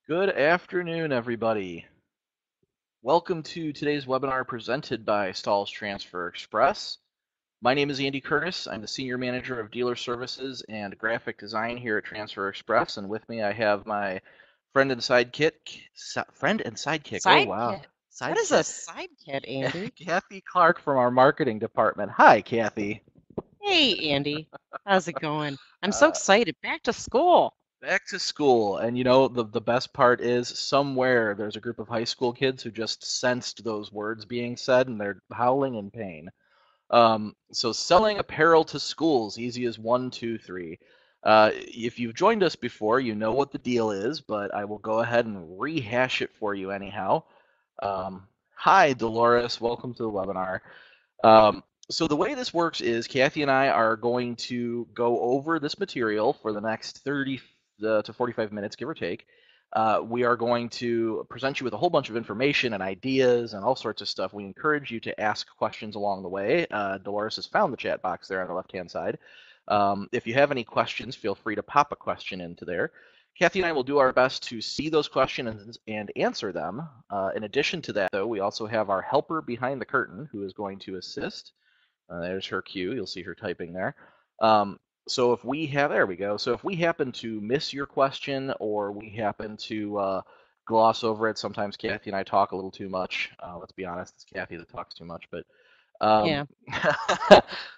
Good afternoon, everybody. Welcome to today's webinar presented by Stalls Transfer Express. My name is Andy Curtis. I'm the Senior Manager of Dealer Services and Graphic Design here at Transfer Express, and with me I have my friend and sidekick. Oh, wow. Sidekick. What is a Sidekick. sidekick, Andy? Kathy Clark from our marketing department. Hi, Kathy. Hey, Andy. How's it going? I'm so Uh, excited. Back to school. Back to school, and the best part is somewhere there's a group of high school kids who just sensed those words being said and they're howling in pain. So selling apparel to schools, easy as one, two, three. If you've joined us before, you know what the deal is, but I will go ahead and rehash it for you anyhow. Hi, Dolores. Welcome to the webinar. So the way this works is Kathy and I are going to go over this material for the next 30 to 45 minutes, give or take. We are going to present you with a whole bunch of information and ideas and all sorts of stuff. We encourage you to ask questions along the way. Dolores has found the chat box there on the left-hand side. If you have any questions, feel free to pop a question into there. Kathy and I will do our best to see those questions and answer them. In addition to that, though, we also have our helper behind the curtain who is going to assist. There's her cue. You'll see her typing there. So if we have, there we go. So if we happen to miss your question or we happen to gloss over it, sometimes Kathy and I talk a little too much. Let's be honest, it's Kathy that talks too much, but um, Yeah,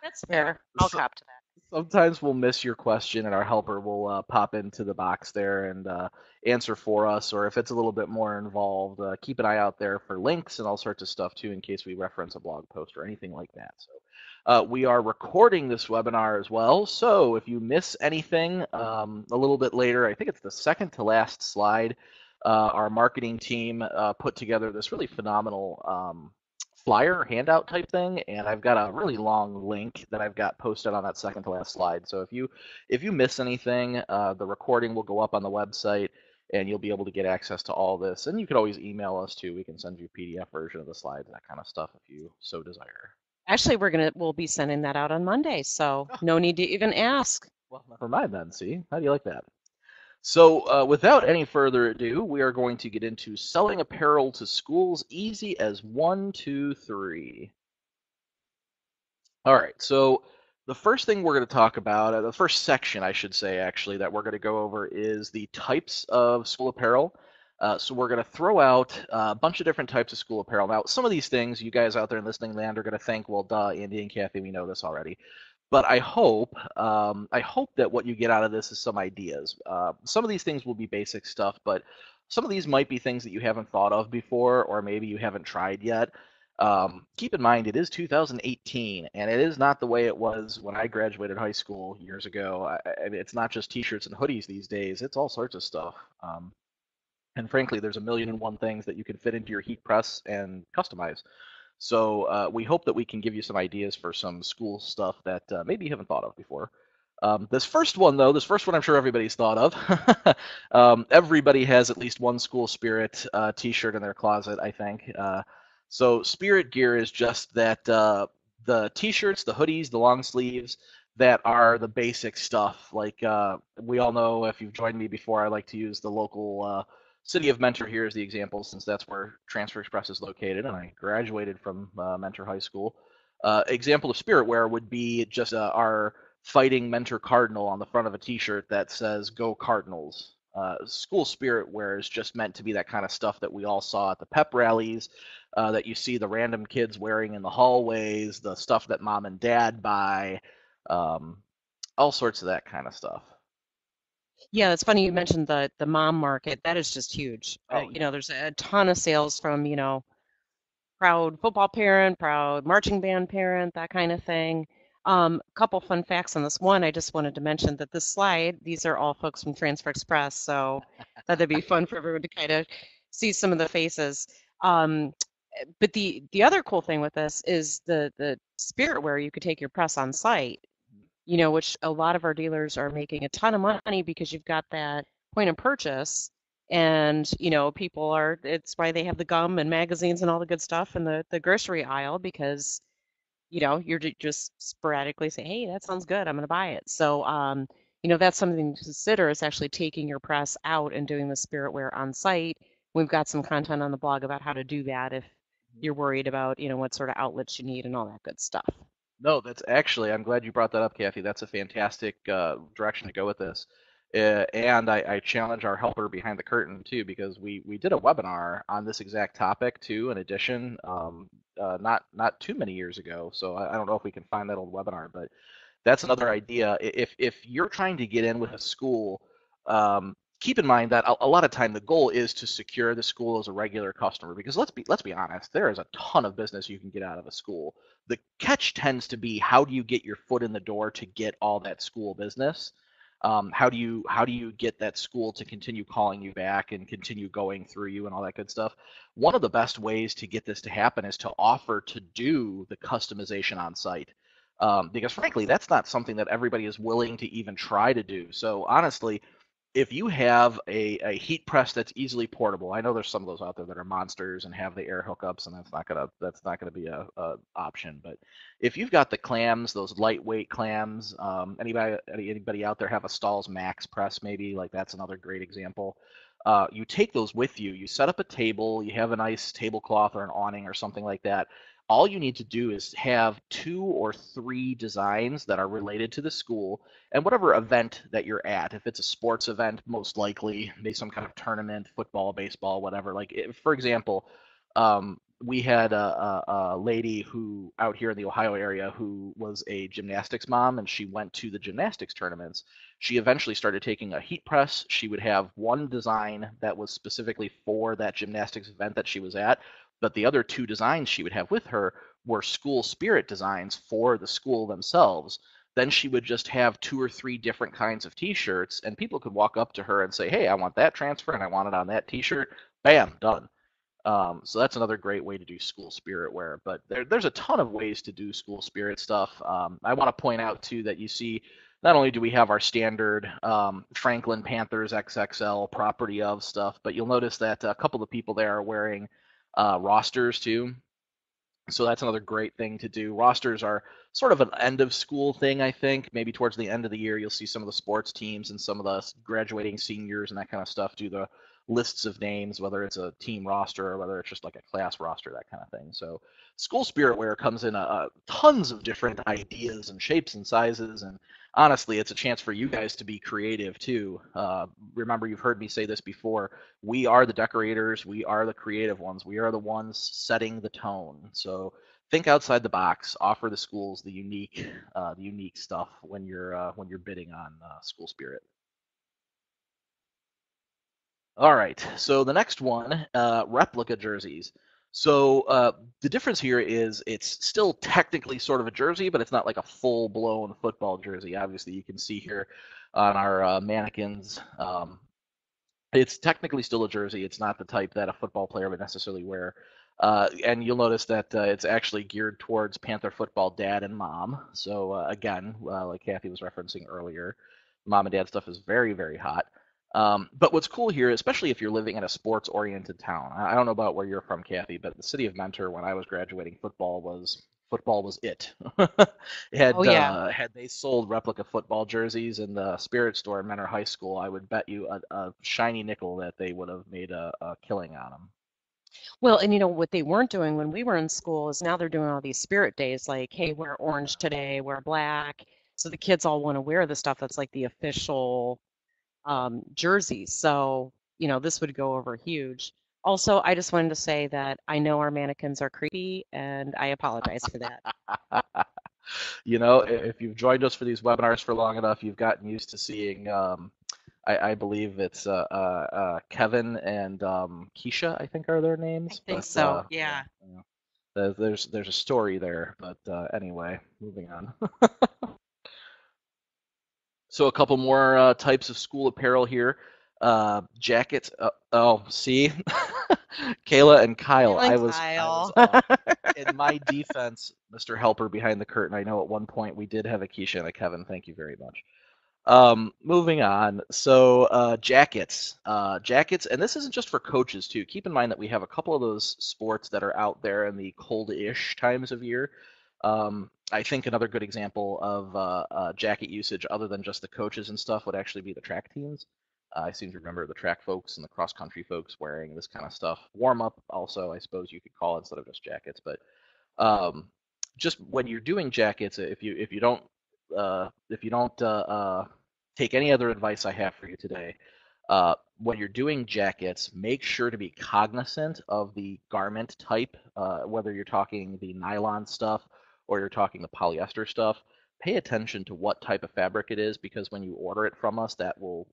that's fair. I'll so, cop to sometimes we'll miss your question and our helper will pop into the box there and answer for us. Or if it's a little bit more involved, keep an eye out there for links and all sorts of stuff too in case we reference a blog post or anything like that. So we are recording this webinar as well. So if you miss anything a little bit later, I think it's the second to last slide, our marketing team put together this really phenomenal flyer handout type thing, and I've got a really long link that I've got posted on that second to last slide. So if you miss anything, the recording will go up on the website, and you'll be able to get access to all this. And you can always email us too. We can send you a PDF version of the slides, that kind of stuff, if you so desire. that. Actually, we'll be sending that out on Monday, so Oh, no need to even ask. well, never mind then. See, how do you like that? So, without any further ado, we are going to get into selling apparel to schools, easy as one, two, three. All right, so the first thing we're going to talk about, the first section, I should say, actually, that we're going to go over is the types of school apparel. So we're going to throw out a bunch of different types of school apparel. Now, some of these things, you guys out there in listening land are going to think, well, duh, Andy and Kathy, we know this already. But I hope that what you get out of this is some ideas. Some of these things will be basic stuff, but some of these might be things that you haven't thought of before, or maybe you haven't tried yet. Keep in mind, it is 2018, and it is not the way it was when I graduated high school years ago. Mean, it's not just T-shirts and hoodies these days; it's all sorts of stuff. And frankly, there's a million and one things that you can fit into your heat press and customize. So we hope that we can give you some ideas for some school stuff that maybe you haven't thought of before. This first one, though, this first one I'm sure everybody's thought of. Everybody has at least one school spirit T-shirt in their closet, I think. So spirit gear is just that the T-shirts, the hoodies, the long sleeves that are the basic stuff. Like we all know, if you've joined me before, I like to use the local city of Mentor here as the example, since that's where Transfer Express is located, and I graduated from Mentor High School. Example of spirit wear would be just our fighting Mentor Cardinal on the front of a T-shirt that says "Go Cardinals." School spirit wear is just meant to be that kind of stuff that we all saw at the pep rallies, that you see the random kids wearing in the hallways, the stuff that mom and dad buy, um, all sorts of that kind of stuff. Yeah, it's funny you mentioned the mom market. That is just huge. Oh yeah. There's a ton of sales from, proud football parent, proud marching band parent, that kind of thing. Couple fun facts on this. One, I just wanted to mention that this slide, these are all folks from Transfer Express, so that'd be fun for everyone to kind of see some of the faces. Um, but the other cool thing with this is the spirit where you could take your press on site, which a lot of our dealers are making a ton of money because you've got that point of purchase. And, people it's why they have the gum and magazines and all the good stuff in the grocery aisle because, you're just sporadically say, hey, that sounds good. I'm going to buy it. So, that's something to consider is actually taking your press out and doing the spirit wear on site. We've got some content on the blog about how to do that if you're worried about, what sort of outlets you need and all that good stuff. No, that's actually, I'm glad you brought that up, Kathy. That's a fantastic direction to go with this. And I challenge our helper behind the curtain too, because we did a webinar on this exact topic too, in addition, not too many years ago. So I don't know if we can find that old webinar, but that's another idea. If you're trying to get in with a school, keep in mind that a lot of time the goal is to secure the school as a regular customer. Because let's be honest, there is a ton of business you can get out of a school. The catch tends to be, how do you get your foot in the door to get all that school business? How do you get that school to continue calling you back and continue going through you and all that good stuff? One of the best ways to get this to happen is to offer to do the customization on site. Because frankly, that's not something that everybody is willing to even try to do. So honestly, if you have a heat press that's easily portable, I know there's some of those out there that are monsters and have the air hookups, and that's not gonna be a option. But if you've got the clams, those lightweight clams, anybody out there have a Stahl's Max press maybe? Like that's another great example. You take those with you. You set up a table. You have a nice tablecloth or an awning or something like that. All you need to do is have 2 or 3 designs that are related to the school and whatever event that you're at. If it's a sports event, most likely, maybe some kind of tournament, football, baseball, whatever. Like, for example, we had a lady who out here in the Ohio area who was a gymnastics mom, and she went to the gymnastics tournaments. She eventually started taking a heat press. She would have one design that was specifically for that gymnastics event that she was at, but the other 2 designs she would have with her were school spirit designs for the school themselves. Then she would just have 2 or 3 different kinds of t-shirts, and people could walk up to her and say, hey, I want that transfer and I want it on that t-shirt. Bam, done. So that's another great way to do school spirit wear. But there's a ton of ways to do school spirit stuff. I want to point out too that you see, not only do we have our standard Franklin Panthers XXL property of stuff, but you'll notice that a couple of people there are wearing rosters too. So that's another great thing to do. Rosters are sort of an end of school thing, I think. Maybe towards the end of the year, you'll see some of the sports teams and some of the graduating seniors and that kind of stuff do the lists of names, whether it's a team roster or whether it's just like a class roster, that kind of thing. So school spirit wear comes in tons of different ideas and shapes and sizes. And honestly, it's a chance for you guys to be creative too. Remember, you've heard me say this before. We are the decorators. We are the creative ones. We are the ones setting the tone. So think outside the box. Offer the schools the unique stuff when you're bidding on school spirit. All right. So the next one, replica jerseys. So the difference here is it's still technically sort of a jersey, but it's not like a full-blown football jersey. Obviously, you can see here on our mannequins. It's technically still a jersey. It's not the type that a football player would necessarily wear. And you'll notice that it's actually geared towards Panther football dad and mom. So again, like Kathy was referencing earlier, mom and dad stuff is very, very hot. But what's cool here, especially if you're living in a sports-oriented town, I don't know about where you're from, Kathy, but the city of Mentor, when I was graduating, football was it. Oh Had yeah. had they sold replica football jerseys in the Spirit store in Mentor High School, I would bet you a shiny nickel that they would have made a killing on them. Well, and what they weren't doing when we were in school is now they're doing all these spirit days, like, hey, wear orange today, wear black. So the kids all want to wear the stuff that's like the official jersey. So, this would go over huge. Also, I just wanted to say that I know our mannequins are creepy and I apologize for that. If you've joined us for these webinars for long enough, you've gotten used to seeing. I believe it's Kevin and Keisha, I think are their I names, think but so. yeah, Yeah. yeah. There's a story there, but anyway, moving on. So a couple more types of school apparel here. Jackets. Oh, see, Kayla and Kyle. Kayla and I was Kyle. off. In my defense, Mr. Helper behind the curtain. I know at one point we did have a Keisha and a Kevin. Thank you very much. Moving on. So jackets, and this isn't just for coaches too. Keep in mind that we have a couple of those sports that are out there in the cold-ish times of year. I think another good example of jacket usage, other than just the coaches and stuff, would actually be the track teams. I seem to remember the track folks and the cross country folks wearing this kind of stuff. Warm up, also, I suppose you could call it instead of just jackets. But um, just when you're doing jackets, if you don't take any other advice I have for you today, when you're doing jackets, make sure to be cognizant of the garment type, whether you're talking the nylon stuff or you're talking the polyester stuff. Pay attention to what type of fabric it is, because when you order it from us, that will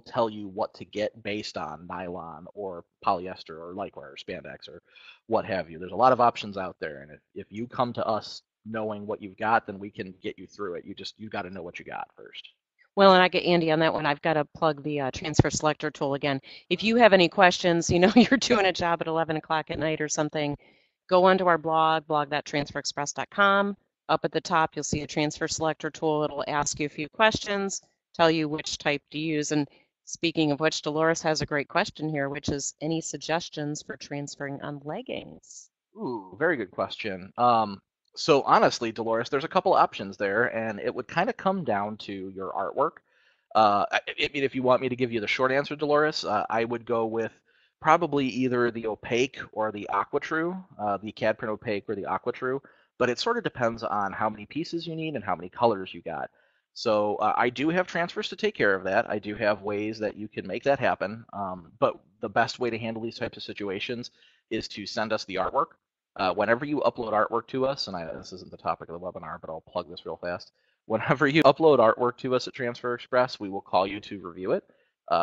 tell you what to get based on nylon or polyester or lycra or spandex or what have you. There's a lot of options out there, and if you come to us knowing what you've got, then we can get you through it. You got to know what you got first. Well, and I get Andy on that one. I've got to plug the transfer selector tool again. If you have any questions, you're doing a job at 11 o'clock at night or something, go onto our blog, blog.transferexpress.com. Up at the top, you'll see a transfer selector tool. It'll ask you a few questions, tell you which type to use. And speaking of which, Dolores has a great question here, which is any suggestions for transferring on leggings? Ooh, very good question. So honestly, Dolores, there's a couple options there, and it would kind of come down to your artwork. I mean, if you want me to give you the short answer, Dolores, I would go with probably either the opaque or the aqua true, the CAD print opaque or the aqua true. But it sort of depends on how many pieces you need and how many colors you got. So I do have transfers to take care of that. I do have ways that you can make that happen. But the best way to handle these types of situations is to send us the artwork. Whenever you upload artwork to us, and this isn't the topic of the webinar, but I'll plug this real fast. Whenever you upload artwork to us at Transfer Express, we will call you to review it.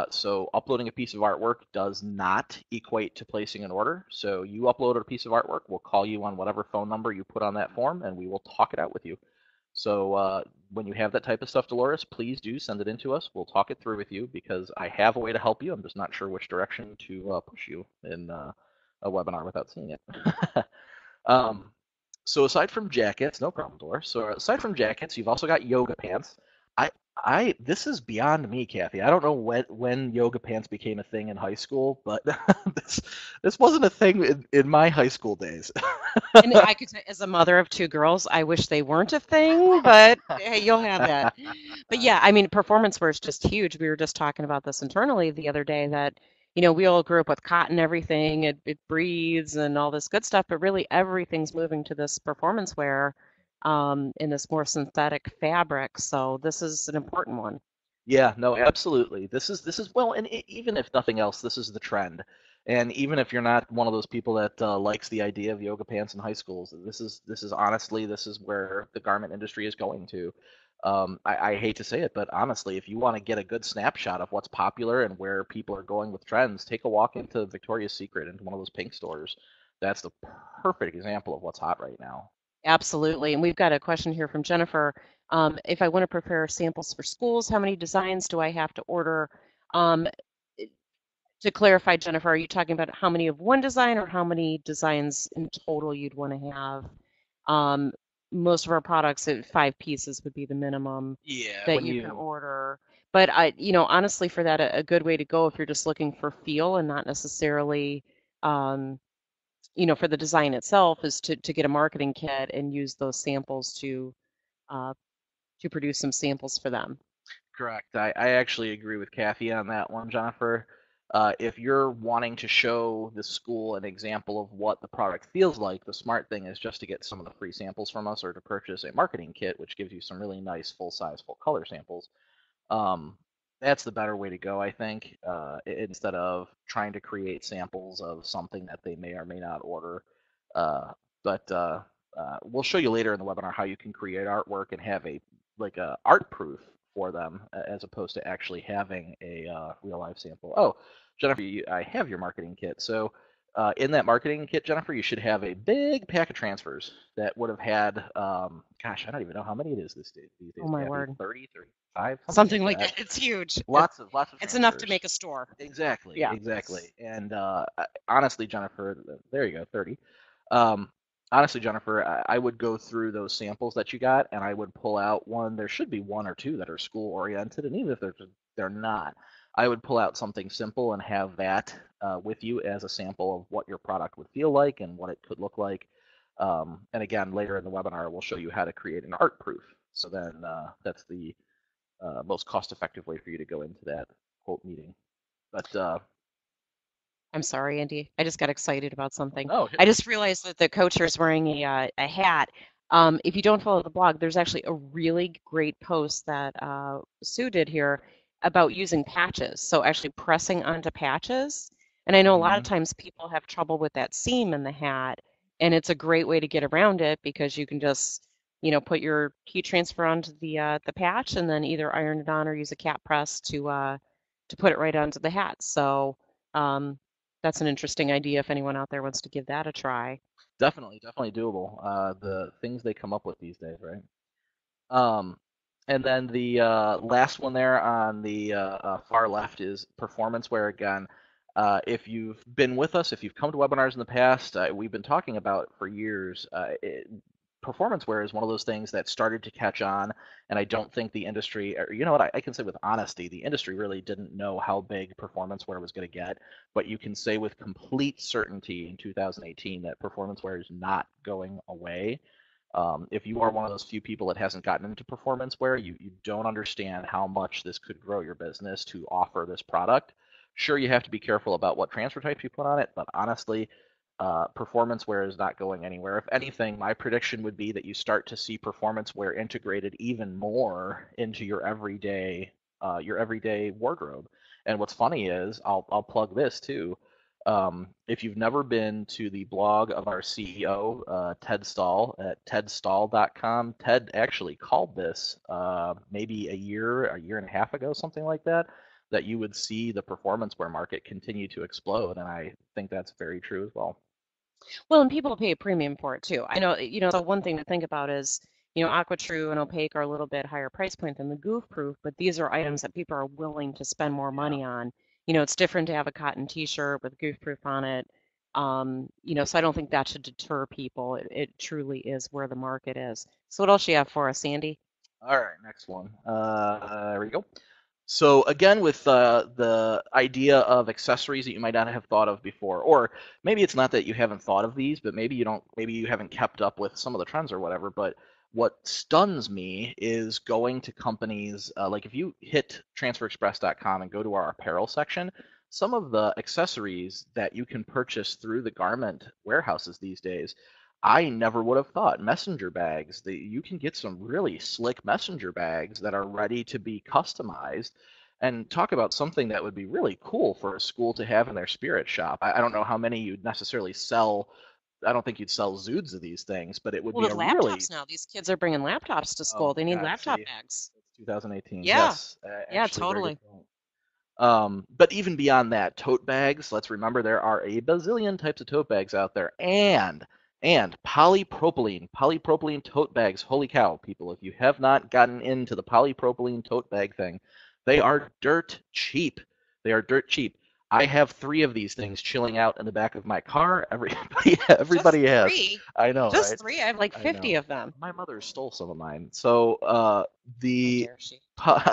So uploading a piece of artwork does not equate to placing an order. So you upload a piece of artwork, we'll call you on whatever phone number you put on that form, and we will talk it out with you. So when you have that type of stuff, Dolores, please do send it in to us. We'll talk it through with you, because I have a way to help you. I'm just not sure which direction to push you in a webinar without seeing it. Um, so aside from jackets, no problem, Doris. So aside from jackets, you've also got yoga pants. This is beyond me, Kathy. I don't know when yoga pants became a thing in high school, but this this wasn't a thing in my high school days. And I could say, as a mother of two girls, I wish they weren't a thing, but hey, you'll have that. But yeah, I mean, performance wear is just huge. We were just talking about this internally the other day that, we all grew up with cotton everything, it breathes and all this good stuff, but really everything's moving to this performance wear in this more synthetic fabric. So this is an important one. Yeah, no, absolutely. This is well, and even if nothing else, this is the trend. And even if you're not one of those people that likes the idea of yoga pants in high schools, this is honestly, this is where the garment industry is going to. I hate to say it, but honestly, if you want to get a good snapshot of what's popular and where people are going with trends, take a walk into Victoria's Secret, into one of those pink stores. That's the perfect example of what's hot right now. Absolutely. And we've got a question here from Jennifer. If I want to prepare samples for schools, how many designs do I have to order? Um, to clarify, Jennifer, are you talking about how many of one design or how many designs in total you'd want to have? Um, Most of our products, 5 pieces would be the minimum Yeah, that when you can you order. But honestly, for that, a good way to go if you're just looking for feel and not necessarily, um, for the design itself is to get a marketing kit and use those samples uh, to produce some samples for them. Correct. I actually agree with Kathy on that one, Jennifer. If you're wanting to show the school an example of what the product feels like, the smart thing is just to get some of the free samples from us, or to purchase a marketing kit, which gives you some really nice full size, full color samples. Um, that's the better way to go, I think, instead of trying to create samples of something that they may or may not order. Uh, but we'll show you later in the webinar how you can create artwork and have a art proof for them, as opposed to actually having a real life sample. Oh, Jennifer, I have your marketing kit. So in that marketing kit, Jennifer, you should have a big pack of transfers that would have had, gosh, I don't even know how many it is these Oh days, my Kathy, word. 30, 35, something Something like like that. that. It's huge. Lots of It's enough to transfers. make a store. Exactly, Yeah. exactly. And honestly, Jennifer, there you go, 30. Um, honestly, Jennifer, I would go through those samples that you got, and I would pull out one. There should be one or two that are school oriented, and even if they're not, I would pull out something simple and have that with you as a sample of what your product would feel like and what it could look like. And again, later in the webinar, we'll show you how to create an art proof. So then that's the most cost-effective way for you to go into that quote meeting. But I'm sorry, Andy. I just got excited about something. no, hit I me. just realized that the coacher is wearing a hat. If you don't follow the blog, there's actually a really great post that Sue did here about using patches. So actually pressing onto patches. And I know a lot of Hmm. times people have trouble with that seam in the hat, and it's a great way to get around it because you can just, put your heat transfer onto the patch and then either iron it on or use a cap press to put it right onto the hat. So. Um, that's an interesting idea if anyone out there wants to give that a try. Definitely, definitely doable. The things they come up with these days, right? Um, and then the last one there on the far left is performance wear again. If you've been with us, if you've come to webinars in the past, we've been talking about for years. Performance wear is one of those things that started to catch on, and I don't think the industry, or you know what, I can say with honesty, the industry really didn't know how big performance wear was going to get. But you can say with complete certainty in 2018 that performance wear is not going away. If you are one of those few people that hasn't gotten into performance wear, you don't understand how much this could grow your business to offer this product. Sure, you have to be careful about what transfer types you put on it, but honestly, performance wear is not going anywhere. If anything, my prediction would be that you start to see performance wear integrated even more into your everyday wardrobe. And what's funny is, I'll plug this too. If you've never been to the blog of our CEO, Ted Stahl, at tedstahl.com, Ted actually called this maybe a year and a half ago, something like that, that you would see the performance wear market continue to explode. And I think that's very true as well. Well, and people pay a premium for it too. I know, so one thing to think about is, AquaTrue and Opaque are a little bit higher price point than the Goof Proof, but these are items that people are willing to spend more Yeah. money on. It's different to have a cotton t-shirt with Goof Proof on it. So I don't think that should deter people. It truly is where the market is. So what else you have for us, Sandy? All right, next one. There we go. So again, with the idea of accessories that you might not have thought of before, or maybe it's not that you haven't thought of these, but maybe you haven't kept up with some of the trends or whatever. But what stuns me is going to companies like if you hit transferexpress.com and go to our apparel section, some of the accessories that you can purchase through the garment warehouses these days I never would have thought. Messenger bags, you can get some really slick messenger bags that are ready to be customized. And talk about something that would be really cool for a school to have in their spirit shop. I don't know how many you'd necessarily sell. I don't think you'd sell zoods of these things, but it would Well, be with a really, laptops now, these kids are bringing laptops to oh school. my They need God, laptop see, bags. it's 2018. Yeah. Yes, Yeah, actually, very good totally. point. But even beyond that, tote bags, let's remember there are a bazillion types of tote bags out there. And polypropylene tote bags. Holy cow, people, if you have not gotten into the polypropylene tote bag thing, they are dirt cheap. They are dirt cheap. I have three of these things chilling out in the back of my car. Everybody, Just everybody has. three. I know, Just right? three. I have like I 50 know. of them. My mother stole some of mine. So How the dare she?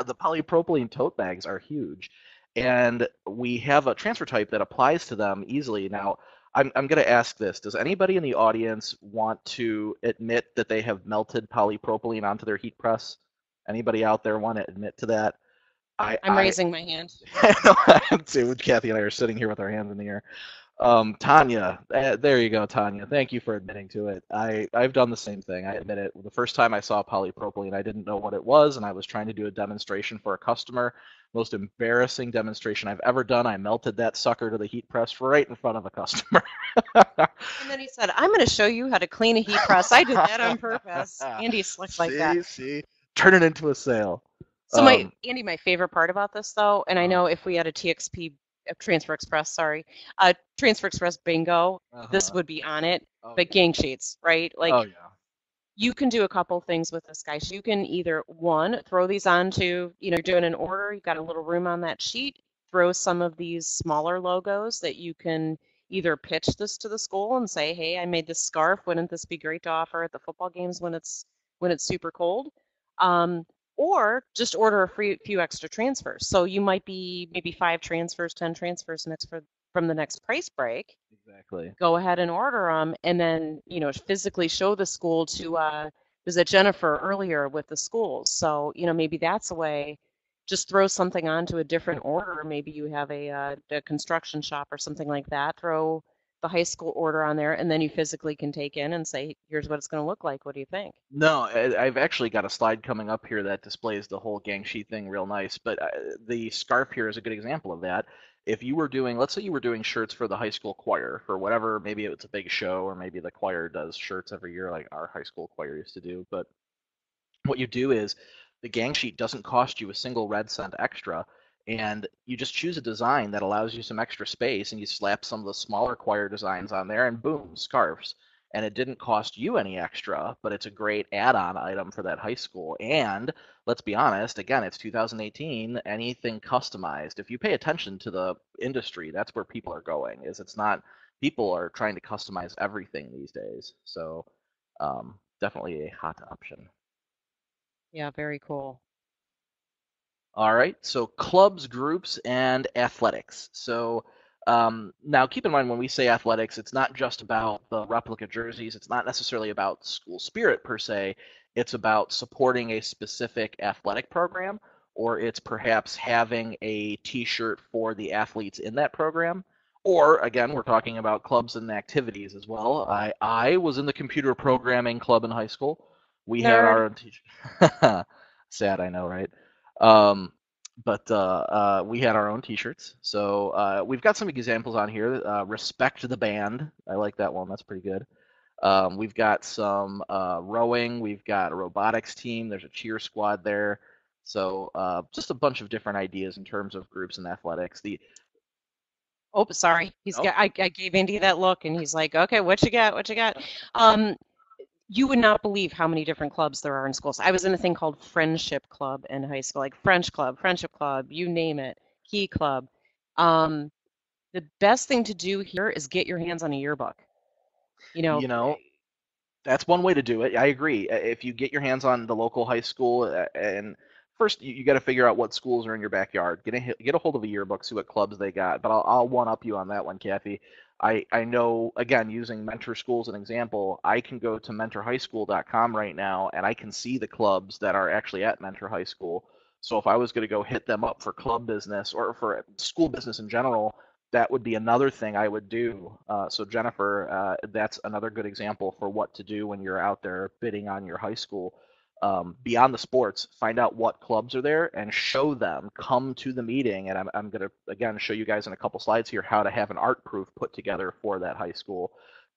the polypropylene tote bags are huge, and we have a transfer type that applies to them easily. Now, I'm going to ask this: does anybody in the audience want to admit that they have melted polypropylene onto their heat press? Anybody out there want to admit to that? I'm raising my hand. I see. Kathy and I are sitting here with our hands in the air. Tanya, there you go, Tanya. Thank you for admitting to it. I've done the same thing. I admit it. The first time I saw polypropylene, I didn't know what it was, and I was trying to do a demonstration for a customer. Most embarrassing demonstration I've ever done. I melted that sucker to the heat press right in front of a customer. And then he said, I'm going to show you how to clean a heat press. I did that on purpose. Andy's slick like that. See, turn it into a sale. So Um, Andy, my favorite part about this though, and I uh, know if we had a TXP Transfer Express, sorry, Transfer Express bingo, this uh-huh. would be on it. Oh But yeah. gang sheets, right? Oh Like yeah. you can do a couple things with this, guys. You can either one, throw these onto, you're doing an order, you've got a little room on that sheet, throw some of these smaller logos that you can either pitch this to the school and say, hey, I made this scarf. Wouldn't this be great to offer at the football games when it's super cold? Um, or just order a few extra transfers. So you might be maybe 5 transfers, 10 transfers from the next price break. Exactly. go ahead and order them, and then physically show the school to was it Jennifer earlier with the schools. So maybe that's a way. Just throw something onto a different order. Maybe you have a construction shop or something like that. Throw the high school order on there, and then you physically can take in and say, here's what it's going to look like. What do you think? No, I've actually got a slide coming up here that displays the whole gang sheet thing real nice. But the scarf here is a good example of that. If you were doing, let's say you were doing shirts for the high school choir for whatever, maybe it's a big show, or maybe the choir does shirts every year, like our high school choir used to do. But what you do is the gang sheet doesn't cost you a single red cent extra, and you just choose a design that allows you some extra space, and you slap some of the smaller choir designs on there, and boom, scarves. And it didn't cost you any extra, but it's a great add-on item for that high school. And let's be honest, again, it's 2018. Anything customized, if you pay attention to the industry, that's where people are going. Is it's not people are trying to customize everything these days. So definitely a hot option. Yeah, very cool. All right, so clubs, groups, and athletics. So now keep in mind when we say athletics, it's not just about the replica jerseys. It's not necessarily about school spirit per se. It's about supporting a specific athletic program, or it's perhaps having a t-shirt for the athletes in that program. Or again, we're talking about clubs and activities as well. I was in the computer programming club in high school. We had Nerd. our own t-shirt. Sad, I know, right? Um, but we had our own T-shirts. So we've got some examples on here. Respect the band. I like that one. That's pretty good. We've got some rowing. We've got a robotics team. There's a cheer squad there. So just a bunch of different ideas in terms of groups and athletics. The Oh, sorry. He's no, got. I gave Andy that look, and he's like, "Okay, what you got? What you got?" Um, you would not believe how many different clubs there are in schools. I was in a thing called Friendship Club in high school, like French Club, Friendship Club, you name it, Key Club. Um, the best thing to do here is get your hands on a yearbook. You know, you know, That's one way to do it. I agree. If you get your hands on the local high school, and first you got to figure out what schools are in your backyard. Get a hold of a yearbook, see what clubs they got. But I'll one up you on that one, Kathy. I know again using Mentor School as an example. I can go to mentorhighschool.com right now, and I can see the clubs that are actually at Mentor High School. So if I was going to go hit them up for club business or for school business in general, that would be another thing I would do. So Jennifer, that's another good example for what to do when you're out there bidding on your high school. Beyond the sports, find out what clubs are there and show them. Come to the meeting, and I'm going to again show you guys in a couple slides here how to have an art proof put together for that high school.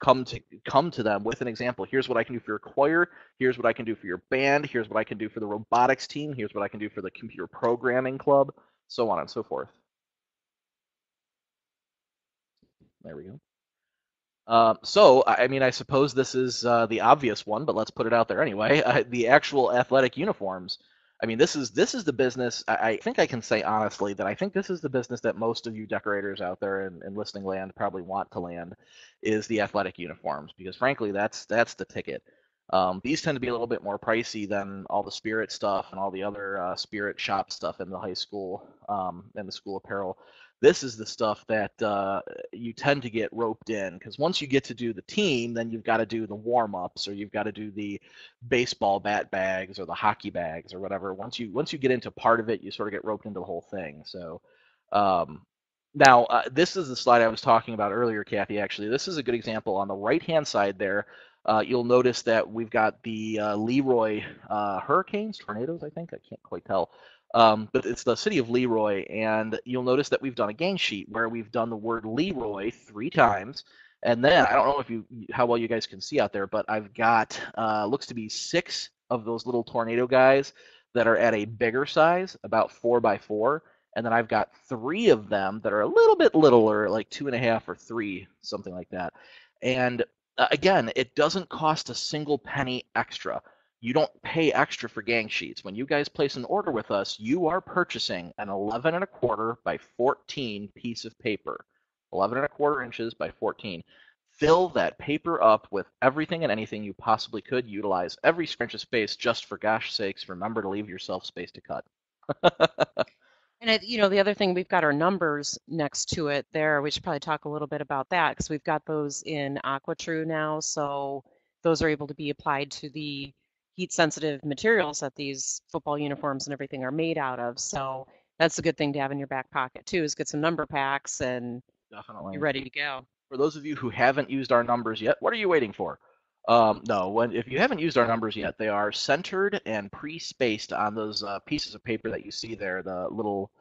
Come to them with an example. Here's what I can do for your choir. Here's what I can do for your band. Here's what I can do for the robotics team. Here's what I can do for the computer programming club, so on and so forth. There we go. So, I mean, I suppose this is the obvious one, but let's put it out there anyway. The actual athletic uniforms. I mean, this is the business. I think I can say honestly that I think this is the business that most of you decorators out there in listening land probably want to land, is the athletic uniforms because frankly, that's the ticket. These tend to be a little bit more pricey than all the spirit stuff and all the other spirit shop stuff in the high school and the school apparel. This is the stuff that you tend to get roped in because once you get to do the team, then you've got to do the warm ups or you've got to do the baseball bat bags or the hockey bags or whatever. Once you get into part of it, you sort of get roped into the whole thing. So um, now this is the slide I was talking about earlier, Kathy. Actually, this is a good example. On the right hand side there, you'll notice that we've got the Leroy hurricanes, tornadoes. I think I can't quite tell. But it's the city of Leroy, and you'll notice that we've done a gang sheet where we've done the word Leroy 3 times, and then I don't know if you how well you guys can see out there, but I've got looks to be 6 of those little tornado guys that are at a bigger size, about 4 by 4, and then I've got 3 of them that are a little bit littler, like 2.5 or 3, something like that. And again, it doesn't cost a single penny extra. You don't pay extra for gang sheets. When you guys place an order with us, you are purchasing an 11 and a quarter by 14 piece of paper. 11 and a quarter inches by 14. Fill that paper up with everything and anything you possibly could. Utilize every inch of space just for gosh sakes. Remember to leave yourself space to cut. And the other thing, we've got our numbers next to it there. We should probably talk a little bit about that because we've got those in AquaTrue now. So those are able to be applied to the heat sensitive materials that these football uniforms and everything are made out of. So that's a good thing to have in your back pocket too, is get some number packs and you're Definitely. ready to go. For those of you who haven't used our numbers yet, what are you waiting for? No, if you haven't used our numbers yet, they are centered and pre-spaced on those pieces of paper that you see there, the little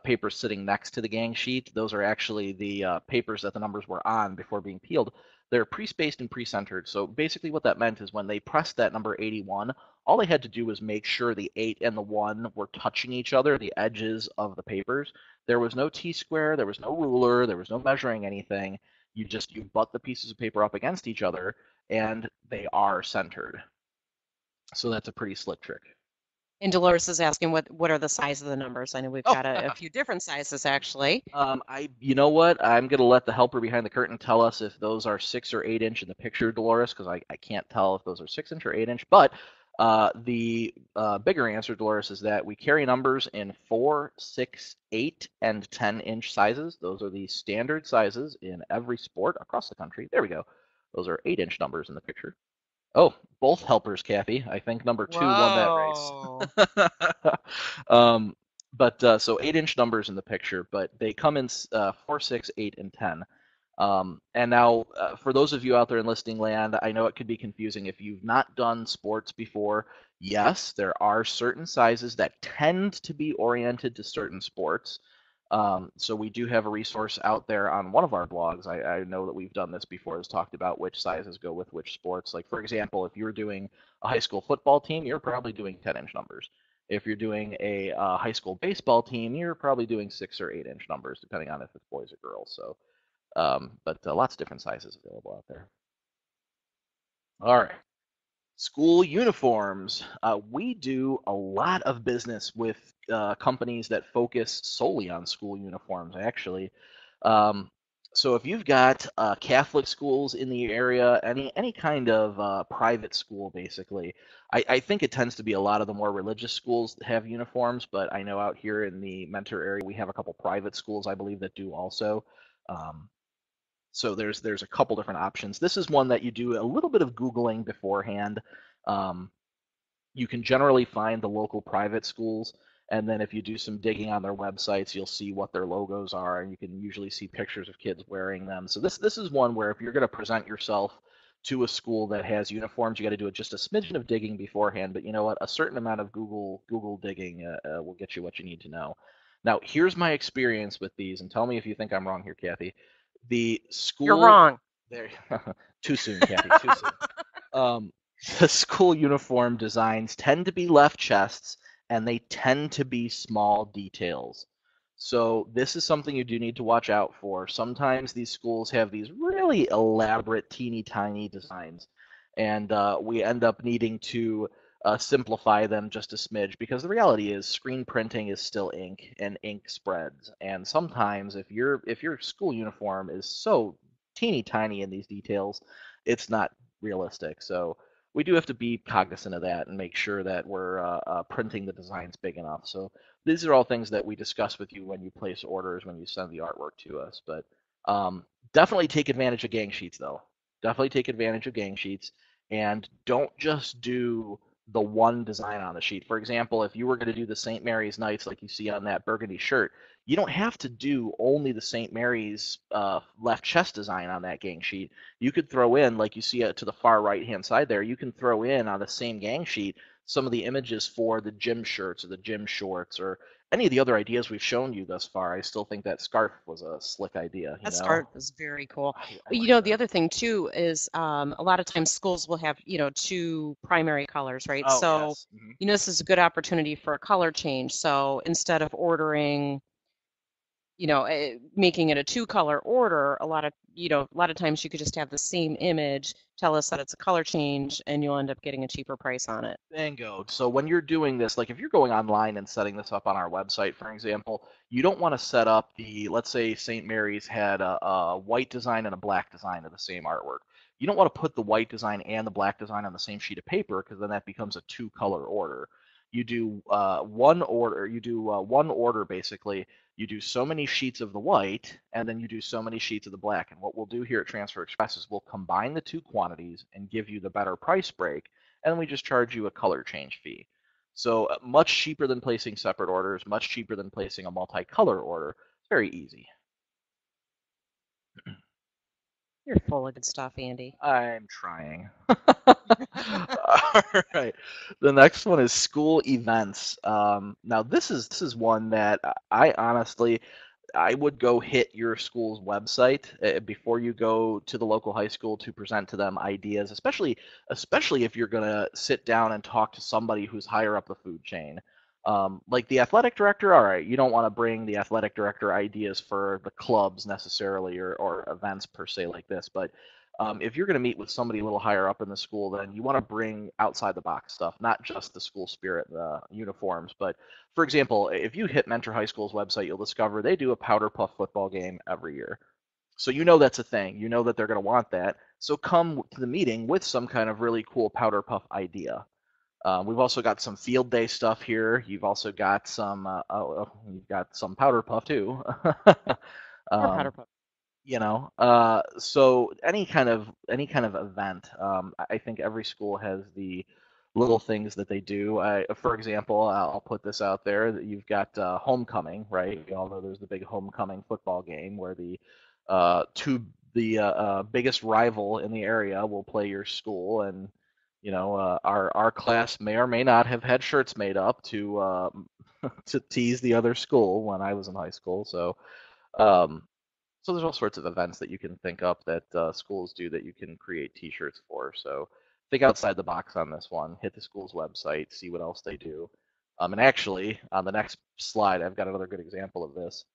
papers sitting next to the gang sheet. Those are actually the papers that the numbers were on before being peeled. They're pre-spaced and pre-centered. So basically what that meant is when they pressed that number 81, all they had to do was make sure the 8 and the 1 were touching each other, the edges of the papers. There was no T-square, there was no ruler, there was no measuring anything. You butt the pieces of paper up against each other and they are centered. So that's a pretty slick trick. And Dolores is asking what are the size of the numbers? I know we've Oh, got a few different sizes actually. you know what? I'm gonna let the helper behind the curtain tell us if those are 6 or 8 inch in the picture, Dolores, because I can't tell if those are 6 inch or 8 inch. But the bigger answer, Dolores, is that we carry numbers in 4, 6, 8, and 10-inch sizes. Those are the standard sizes in every sport across the country. There we go. Those are 8-inch numbers in the picture. Oh, both helpers, Kathy. I think number 2 won that race. Whoa. um, but so 8-inch numbers in the picture, but they come in 4, 6, 8, and 10. And now, for those of you out there in listing land, I know it could be confusing if you've not done sports before. Yes, there are certain sizes that tend to be oriented to certain sports. So we do have a resource out there on one of our blogs. I know that we've done this before, has talked about which sizes go with which sports. Like, for example, if you're doing a high school football team, you're probably doing 10-inch numbers. If you're doing a high school baseball team, you're probably doing 6 or 8 inch numbers, depending on if it's boys or girls. So, but lots of different sizes available out there. All right. School uniforms. We do a lot of business with companies that focus solely on school uniforms, actually. Um, so if you've got Catholic schools in the area, any kind of private school, basically, I think it tends to be a lot of the more religious schools that have uniforms, but I know out here in the Mentor area, we have a couple private schools, I believe, that do also. Um, so there's a couple different options. This is one that you do a little bit of Googling beforehand. Um, you can generally find the local private schools, and then if you do some digging on their websites, you'll see what their logos are, and you can usually see pictures of kids wearing them. So this is one where if you're going to present yourself to a school that has uniforms, you got to do it just a smidgen of digging beforehand. But you know what? A certain amount of Google digging will get you what you need to know. Now, here's my experience with these, and tell me if you think I'm wrong here, Kathy. The You're school wrong. there, too soon, Kathy, too soon. Um, the school uniform designs tend to be left chests and they tend to be small details. So this is something you do need to watch out for. Sometimes these schools have these really elaborate, teeny tiny designs, and we end up needing to simplify them just a smidge because the reality is screen printing is still ink and ink spreads. And sometimes if your school uniform is so teeny tiny in these details, it's not realistic. So we do have to be cognizant of that and make sure that we're printing the designs big enough. So these are all things that we discuss with you when you place orders, when you send the artwork to us. But definitely take advantage of gang sheets, though. Definitely take advantage of gang sheets, and don't just do the one design on the sheet. For example, if you were going to do the St. Mary's Knights like you see on that burgundy shirt, you don't have to do only the St. Mary's left chest design on that gang sheet. You could throw in, like you see it to the far right hand side there, you can throw in on the same gang sheet some of the images for the gym shirts or the gym shorts or any of the other ideas we've shown you thus far. I still think that scarf was a slick idea, you That know? start is very cool. I Well, like the that. other thing too is a lot of times schools will have, two primary colors, right? Oh, So, yes. Hmm. this is a good opportunity for a color change. So instead of ordering, making it a two-color order, a lot of times you could just have the same image, tell us that it's a color change, and you'll end up getting a cheaper price on it. Bingo. So when you're doing this, like if you're going online and setting this up on our website, for example, you don't want to set up let's say St. Mary's had a white design and a black design of the same artwork. You don't want to put the white design and the black design on the same sheet of paper because then that becomes a two-color order. You do one order. You do one order basically. You do so many sheets of the white, and then you do so many sheets of the black. And what we'll do here at Transfer Express is we'll combine the two quantities and give you the better price break, and we just charge you a color change fee. So much cheaper than placing separate orders, much cheaper than placing a multicolor order. It's very easy. You're full of good stuff, Andy. I'm trying. All right. The next one is school events. Now this is one that I honestly I would go hit your school's website before you go to the local high school to present to them ideas, especially if you're gonna sit down and talk to somebody who's higher up the food chain. Like the athletic director, all right, you don't want to bring the athletic director ideas for the clubs necessarily or events per se like this, but if you're going to meet with somebody a little higher up in the school, then you want to bring outside the box stuff, not just the school spirit, uniforms. But for example, if you hit Mentor High School's website, you'll discover they do a powder puff football game every year. So you know that's a thing. You know that they're going to want that. So come to the meeting with some kind of really cool powder puff idea. We've also got some field day stuff here. You've also got some, you've got some powder puff too. Or powder um, puff. so any kind of event, I think every school has the little things that they do. For example, I'll put this out there that you've got homecoming, right? You all know there's the big homecoming football game where the biggest rival in the area will play your school, and our class may or may not have had shirts made up to tease the other school when I was in high school. Um, so there's all sorts of events that you can think up that schools do that you can create T-shirts for. So think outside the box on this one. Hit the school's website, see what else they do. And actually, on the next slide, I've got another good example of this.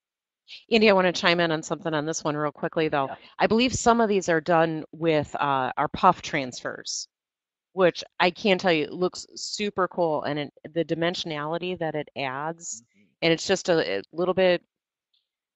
Andy, I want to chime in on something on this one real quickly, though. Yeah. I believe some of these are done with our puff transfers, which I can tell you it looks super cool, and the dimensionality that it adds, Mhm. and it's just a little bit,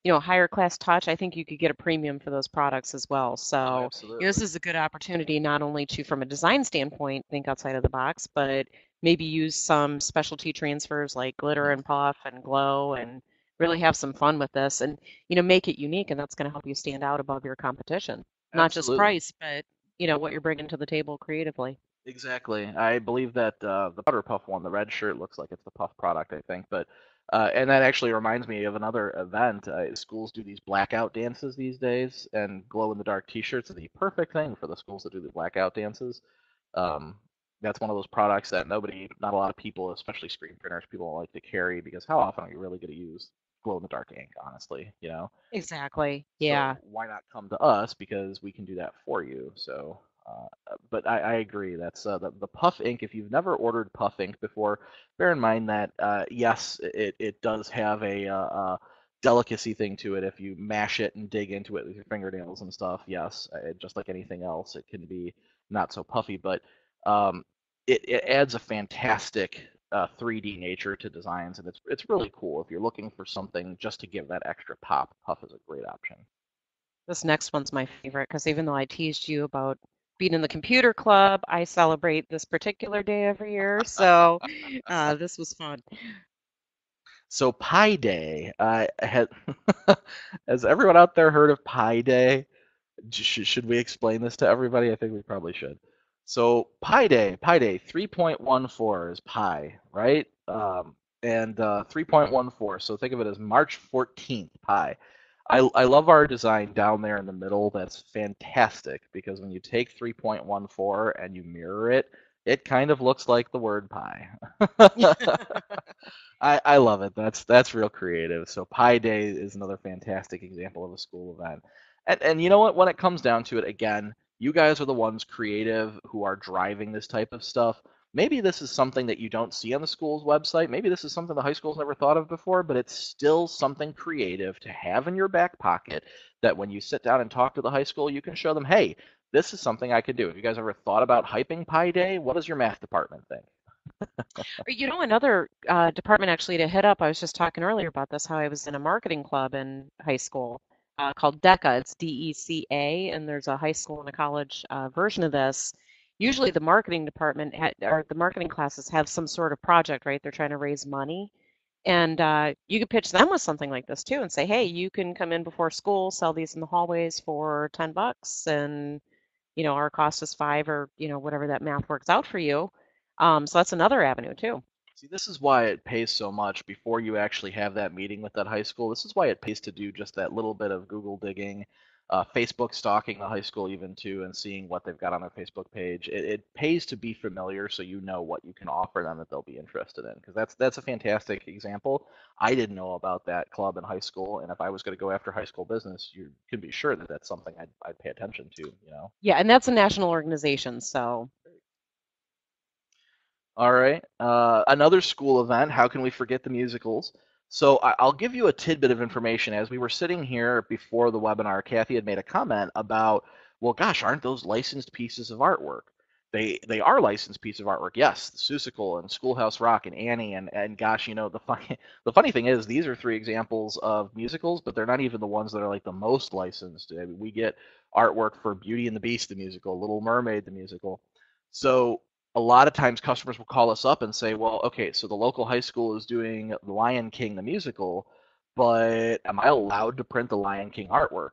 higher class touch. I think you could get a premium for those products as well. Oh, So, this absolutely. is a good opportunity not only to, from a design standpoint, think outside of the box, but maybe use some specialty transfers like glitter Mhm. and puff and glow and really have some fun with this and, make it unique. And that's going to help you stand out above your competition. Not just Absolutely. price, but, what you're bringing to the table creatively. Exactly. I believe that the Powder Puff one, the red shirt, looks like it's the Puff product, I think. But and that actually reminds me of another event. Schools do these blackout dances these days, and glow in the dark T-shirts are the perfect thing for the schools that do the blackout dances. Um, that's one of those products that not a lot of people, especially screen printers, people don't like to carry because how often are you really going to use glow in the dark ink, honestly, you know? Exactly. So Yeah. why not come to us because we can do that for you? But I agree. That's the Puff ink. If you've never ordered Puff ink before, bear in mind that yes, it does have a delicacy thing to it. If you mash it and dig into it with your fingernails and stuff, yes, just like anything else, it can be not so puffy. But um, it adds a fantastic 3D nature to designs, and it's really cool. If you're looking for something just to give that extra pop, Puff is a great option. This next one's my favorite because even though I teased you about being in the computer club, I celebrate this particular day every year. So this was fun. So Pi Day, has everyone out there heard of Pi Day? Should we explain this to everybody? I think we probably should. So Pi Day 3.14 is pi, right? And 3.14. So think of it as March 14th, pi. I love our design down there in the middle. That's fantastic because when you take 3.14 and you mirror it, it kind of looks like the word pie. I love it. That's real creative. So Pi Day is another fantastic example of a school event. And you know what? When it comes down to it, again, you guys are the ones creative who are driving this type of stuff. Maybe this is something that you don't see on the school's website. Maybe this is something the high school's never thought of before, but it's still something creative to have in your back pocket that when you sit down and talk to the high school, you can show them, hey, this is something I could do. Have you guys ever thought about hyping Pi Day? What does your math department think? Or, another department actually to hit up, I was just talking earlier about this, how I was in a marketing club in high school called DECA. It's DECA, and there's a high school and a college version of this. usually the marketing department or the marketing classes have some sort of project, right? They're trying to raise money. And you could pitch them with something like this too and say, hey, you can come in before school, sell these in the hallways for $10, and our cost is 5, or whatever that math works out for you. So that's another avenue too. See, this is why it pays so much before you actually have that meeting with that high school. This is why it pays to do just that little bit of Google digging, Facebook stalking the high school even too, and seeing what they've got on their Facebook page. It pays to be familiar so you know what you can offer them that they'll be interested in. Because that's a fantastic example. I didn't know about that club in high school, and if I was going to go after high school business, you can be sure that that's something I'd pay attention to. Yeah, and that's a national organization, so All right. Another school event. How can we forget the musicals? So I'll give you a tidbit of information. As we were sitting here before the webinar, Kathy had made a comment about, well, gosh, aren't those licensed pieces of artwork? They are licensed pieces of artwork. Yes, the Seussical and Schoolhouse Rock and Annie and gosh, the funny thing is these are three examples of musicals, but they're not even the ones that are like the most licensed. I mean, we get artwork for Beauty and the Beast the musical, Little Mermaid the musical. So a lot of times customers will call us up and say, well, okay, so the local high school is doing The Lion King the musical, but am I allowed to print the Lion King artwork?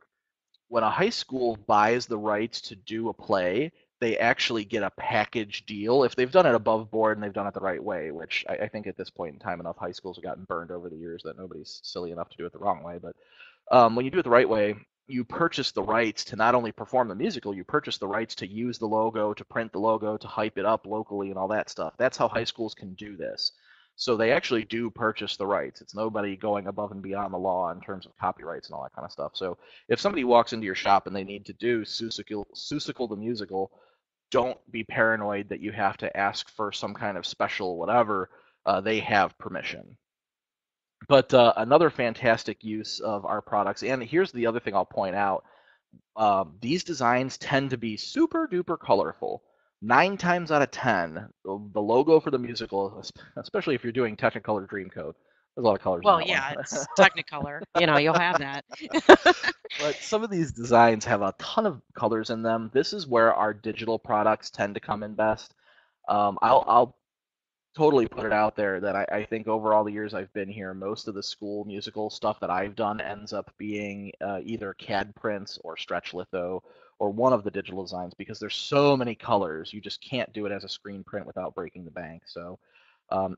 When a high school buys the rights to do a play, they actually get a package deal if they've done it above board and they've done it the right way, which I think at this point in time, enough high schools have gotten burned over the years that nobody's silly enough to do it the wrong way. But when you do it the right way, you purchase the rights to not only perform the musical, you purchase the rights to use the logo, to print the logo, to hype it up locally, and all that stuff. That's how high schools can do this. So they actually do purchase the rights. It's nobody going above and beyond the law in terms of copyrights and all that kind of stuff. So if somebody walks into your shop and they need to do Seussical the musical, don't be paranoid that you have to ask for some kind of special whatever. They have permission. But another fantastic use of our products, and here's the other thing I'll point out, these designs tend to be super duper colorful. 9 times out of 10, the logo for the musical, especially if you're doing Technicolor Dreamcoat, there's a lot of colors in well, that one. yeah, it's Technicolor. You'll have that. But some of these designs have a ton of colors in them. This is where our digital products tend to come in best. I'll totally put it out there that I think over all the years I've been here, most of the school musical stuff that I've done ends up being either CAD prints or stretch litho or one of the digital designs because there's so many colors. You just can't do it as a screen print without breaking the bank. So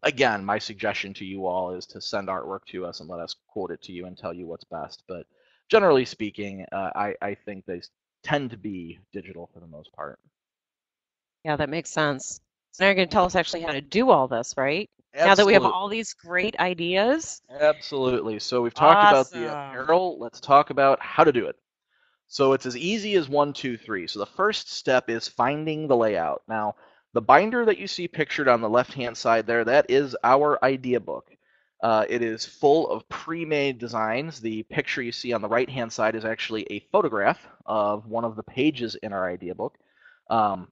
again, my suggestion to you all is to send artwork to us and let us quote it to you and tell you what's best. But generally speaking, I think they tend to be digital for the most part. Yeah, that makes sense. So now you're going to tell us actually how to do all this, right? Now that we have all Absolutely. these great ideas. Absolutely. So we've talked about the Awesome. apparel. Let's talk about how to do it. So it's as easy as one, two, three. So the first step is finding the layout. Now, the binder that you see pictured on the left-hand side there, that is our idea book. It is full of pre-made designs. The picture you see on the right-hand side is actually a photograph of one of the pages in our idea book. Um,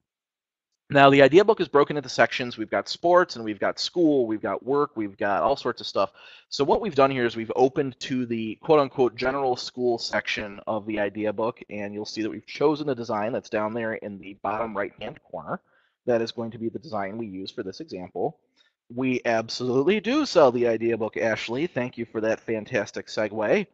Now, the idea book is broken into sections. We've got sports and we've got school, we've got work, we've got all sorts of stuff. So what we've done here is we've opened to the quote unquote general school section of the idea book, and you'll see that we've chosen a design that's down there in the bottom right hand corner. That is going to be the design we use for this example. We absolutely do sell the idea book, Ashley. Thank you for that fantastic segue.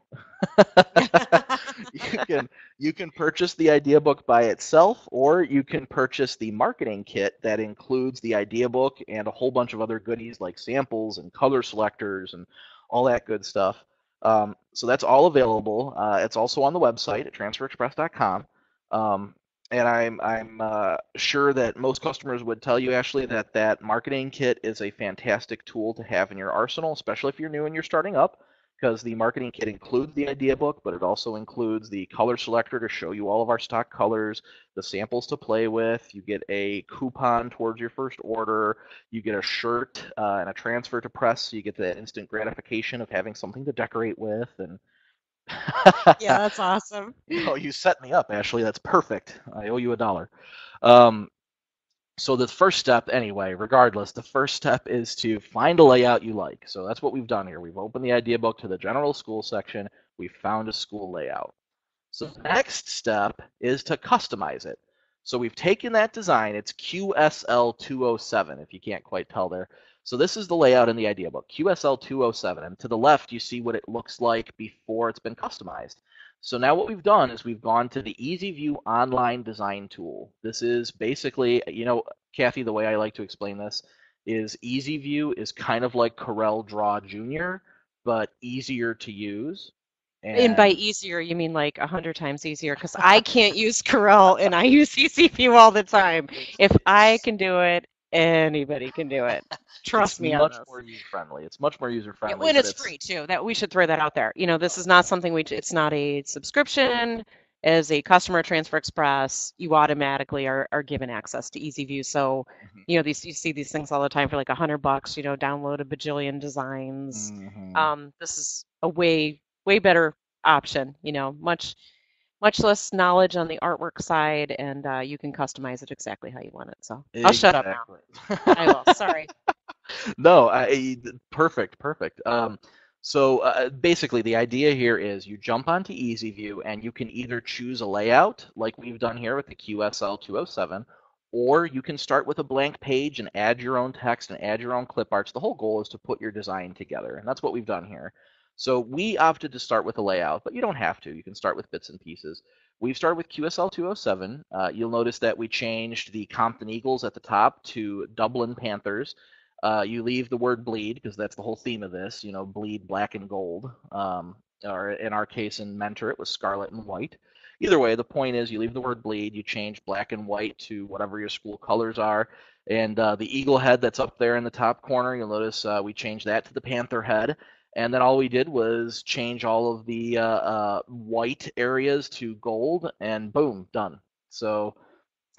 you can you can purchase the idea book by itself, or you can purchase the marketing kit that includes the idea book and a whole bunch of other goodies like samples and color selectors and all that good stuff. So that's all available. It's also on the website at transferexpress.com. Um, and I'm sure that most customers would tell you, Ashley, that that marketing kit is a fantastic tool to have in your arsenal, especially if you're new and you're starting up, because the marketing kit includes the idea book, but it also includes the color selector to show you all of our stock colors, the samples to play with. You get a coupon towards your first order. You get a shirt and a transfer to press, so you get the instant gratification of having something to decorate with. And Yeah, that's awesome. oh, you set me up, Ashley. That's perfect. I owe you $1. Um, so the first step, anyway, regardless, the first step is to find a layout you like. So that's what we've done here. We've opened the idea book to the general school section. We found a school layout. So the next step is to customize it. So we've taken that design. It's QSL 207, if you can't quite tell there. So this is the layout in the idea book, QSL 207. And to the left, you see what it looks like before it's been customized. So now what we've done is we've gone to the EasyView online design tool. This is basically, Kathy, the way I like to explain this is EasyView is kind of like Corel Draw Junior, but easier to use. And by And easier, you mean like 100 times easier? Because I can't use Corel and I use CCPU all the time. it's If I it's can do it, anybody can do it. it's Trust me on much this. more user friendly. It's much more user Yeah, friendly, when but it's it's free too. That we should throw that out there. This is not something it's not a subscription. As a customer Transfer Express, you automatically are given access to EasyView. So, mhm, these you see these things all the time for like $100, download a bajillion designs. mhm. This is a way better option, much less knowledge on the artwork side, and you can customize it exactly how you want it. So I'll shut up now. Exactly. I will. Sorry. No, perfect, perfect. So basically, the idea here is you jump onto EasyView and you can either choose a layout like we've done here with the QSL 207, or you can start with a blank page and add your own text and add your own clip arts. The whole goal is to put your design together, and that's what we've done here. So we opted to start with a layout, but you don't have to. You can start with bits and pieces. We've started with QSL 207. You'll notice that we changed the Compton Eagles at the top to Dublin Panthers. You leave the word bleed because that's the whole theme of this. Bleed black and gold. Or in our case, in Mentor, it was scarlet and white. Either way, the point is you leave the word bleed, you change black and white to whatever your school colors are. And the eagle head that's up there in the top corner, you'll notice we changed that to the panther head. And then all we did was change all of the white areas to gold, and boom, done. So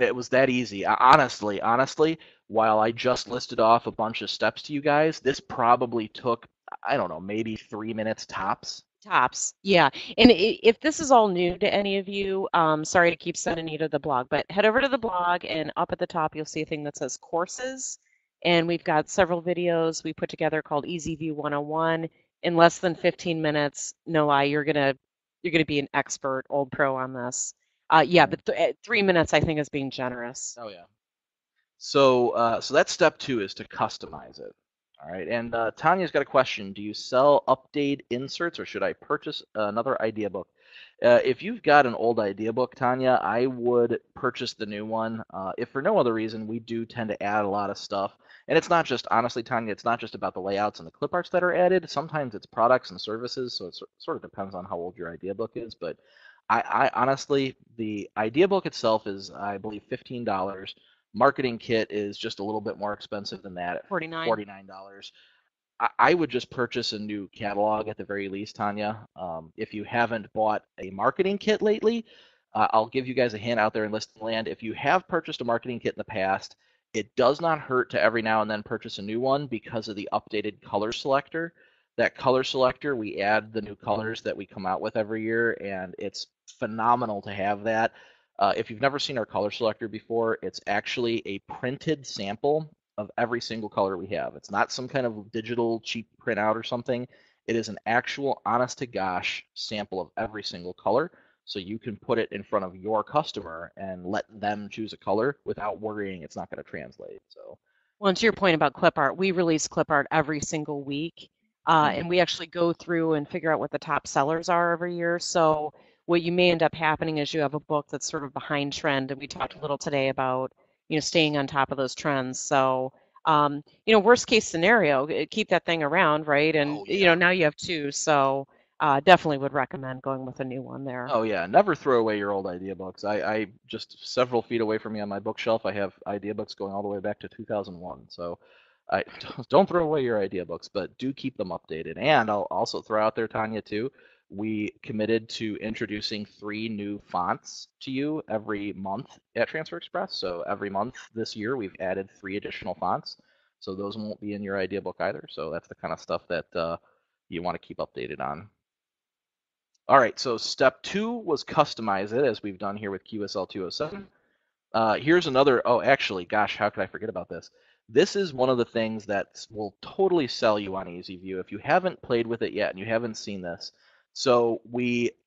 it was that easy. Honestly, while I just listed off a bunch of steps to you guys, this probably took, I don't know, maybe 3 minutes tops. Tops, yeah. And if this is all new to any of you, sorry to keep sending you to the blog, but head over to the blog and up at the top you'll see a thing that says courses. And we've got several videos we put together called Easy View 101. In less than 15 minutes, no lie, you're gonna be an expert, old pro on this. Yeah, Mhm. but 3 minutes I think is being generous. Oh yeah. So that's step two is to customize it. All right. And Tanya's got a question. Do you sell update inserts or should I purchase another idea book? If you've got an old idea book, Tanya, I would purchase the new one. If for no other reason, we do tend to add a lot of stuff. And it's not just, honestly, Tanya, it's not just about the layouts and the clip arts that are added. Sometimes it's products and services. So it sort of depends on how old your idea book is. But I honestly, the idea book itself is, I believe, $15. Marketing kit is just a little bit more expensive than that at 49. $49. I would just purchase a new catalog at the very least, Tanya. If you haven't bought a marketing kit lately, I'll give you guys a hint out there in listing land. If you have purchased a marketing kit in the past, it does not hurt to every now and then purchase a new one because of the updated color selector. That color selector, we add the new colors that we come out with every year, and it's phenomenal to have that. If you've never seen our color selector before, it's actually a printed sample of every single color we have. It's not some kind of digital cheap printout or something. It is an actual, honest to gosh sample of every single color. So you can put it in front of your customer and let them choose a color without worrying it's not going to translate. So, Well, and to your point about clip art, we release clip art every single week, mm, and we actually go through and figure out what the top sellers are every year. So what you may end up happening is you have a book that's sort of behind trend, and we talked a little today about, staying on top of those trends. So, worst case scenario, keep that thing around, right? And oh yeah. now you have two, so definitely would recommend going with a new one there. Oh yeah, never throw away your old idea books. I just several feet away from me on my bookshelf, I have idea books going all the way back to 2001. So I don't throw away your idea books, but do keep them updated. And I'll also throw out there, Tanya, too. We committed to introducing 3 new fonts to you every month at Transfer Express. So every month this year, we've added 3 additional fonts. So those won't be in your idea book either. So that's the kind of stuff that you want to keep updated on. All right, so step two was customize it, as we've done here with QSL 207. Here's another, oh, actually, gosh, how could I forget about this? This is one of the things that will totally sell you on EasyView. If you haven't played with it yet and you haven't seen this, So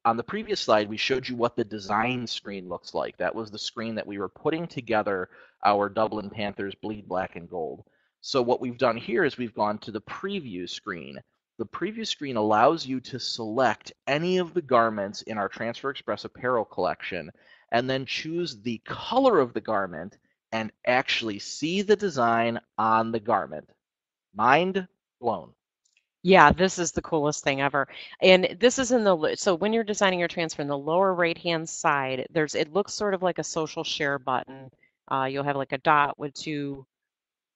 on the previous slide, we showed you what the design screen looks like. That was the screen that we were putting together our Dublin Panthers bleed black and gold. So what we've done here is we've gone to the preview screen. The preview screen allows you to select any of the garments in our Transfer Express apparel collection and then choose the color of the garment and actually see the design on the garment. Mind blown. Yeah, this is the coolest thing ever. And this is in so when you're designing your transfer in the lower right-hand side, it looks sort of like a social share button. You'll have like a dot with two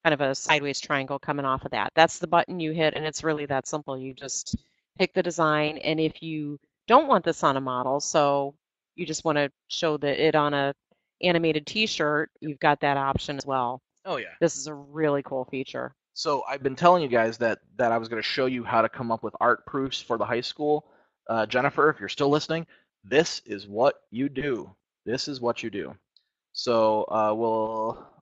kind of a sideways triangle coming off of that. That's the button you hit, and it's really that simple. You just pick the design, and if you don't want this on a model, so you just want to show it on a animated t-shirt, you've got that option as well. Oh yeah. This is a really cool feature. So I've been telling you guys that I was going to show you how to come up with art proofs for the high school. Jennifer, if you're still listening, this is what you do. This is what you do. So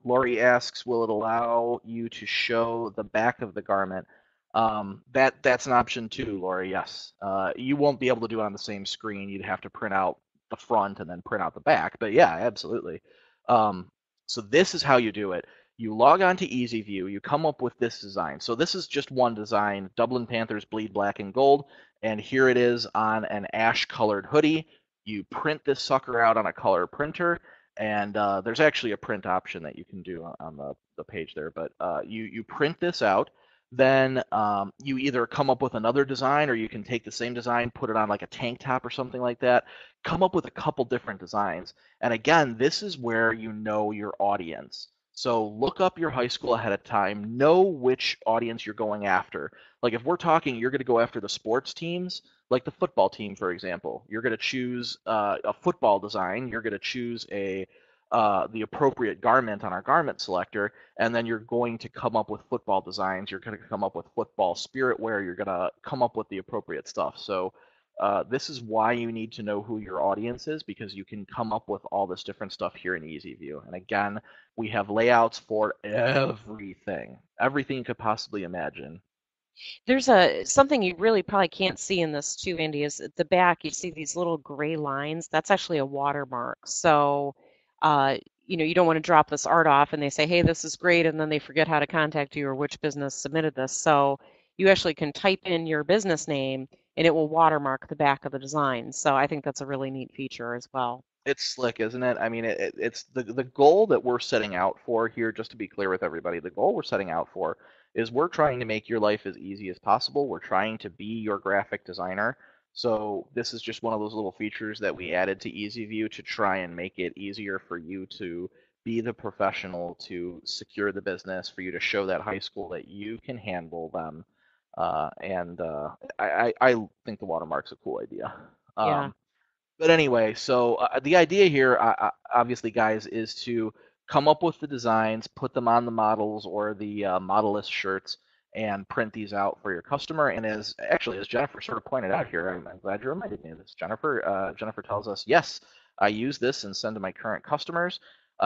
Lori asks, will it allow you to show the back of the garment? That's an option too, Lori. Yes. You won't be able to do it on the same screen. You'd have to print out the front and then print out the back. But yeah, absolutely. Um, so this is how you do it. You log on to EasyView. You come up with this design. So this is just one design: Dublin Panthers bleed black and gold, and here it is on an ash-colored hoodie. You print this sucker out on a color printer, and there's actually a print option that you can do on the page there. But you print this out, then you either come up with another design, or you can take the same design, put it on like a tank top or something like that. Come up with a couple different designs. And again, this is where you know your audience. So look up your high school ahead of time. Know which audience you're going after. Like if we're talking, you're going to go after the sports teams, like the football team, for example. You're going to choose a football design. You're going to choose the appropriate garment on our garment selector, and then you're going to come up with football designs. You're going to come up with football spirit wear. You're going to come up with the appropriate stuff. So this is why you need to know who your audience is, because you can come up with all this different stuff here in EasyView. And again, we have layouts for everything you could possibly imagine. There's something you really probably can't see in this too, Andy, is at the back you see these little gray lines. That's actually a watermark. So, you don't want to drop this art off and they say, hey, this is great, and then they forget how to contact you or which business submitted this. So you actually can type in your business name and it will watermark the back of the design. So I think that's a really neat feature as well. It's slick, isn't it? I mean, it's the goal that we're setting out for here, just to be clear with everybody, the goal we're setting out for is we're trying to make your life as easy as possible. We're trying to be your graphic designer. So this is just one of those little features that we added to EasyView to try and make it easier for you to be the professional, to secure the business, for you to show that high school that you can handle them. I think the watermark's a cool idea. Yeah. But anyway, so the idea here, obviously, guys, is to come up with the designs, put them on the models or the modelless shirts, and print these out for your customer. And as Jennifer sort of pointed out here, I'm glad you reminded me of this. Jennifer tells us, yes, I use this and send to my current customers.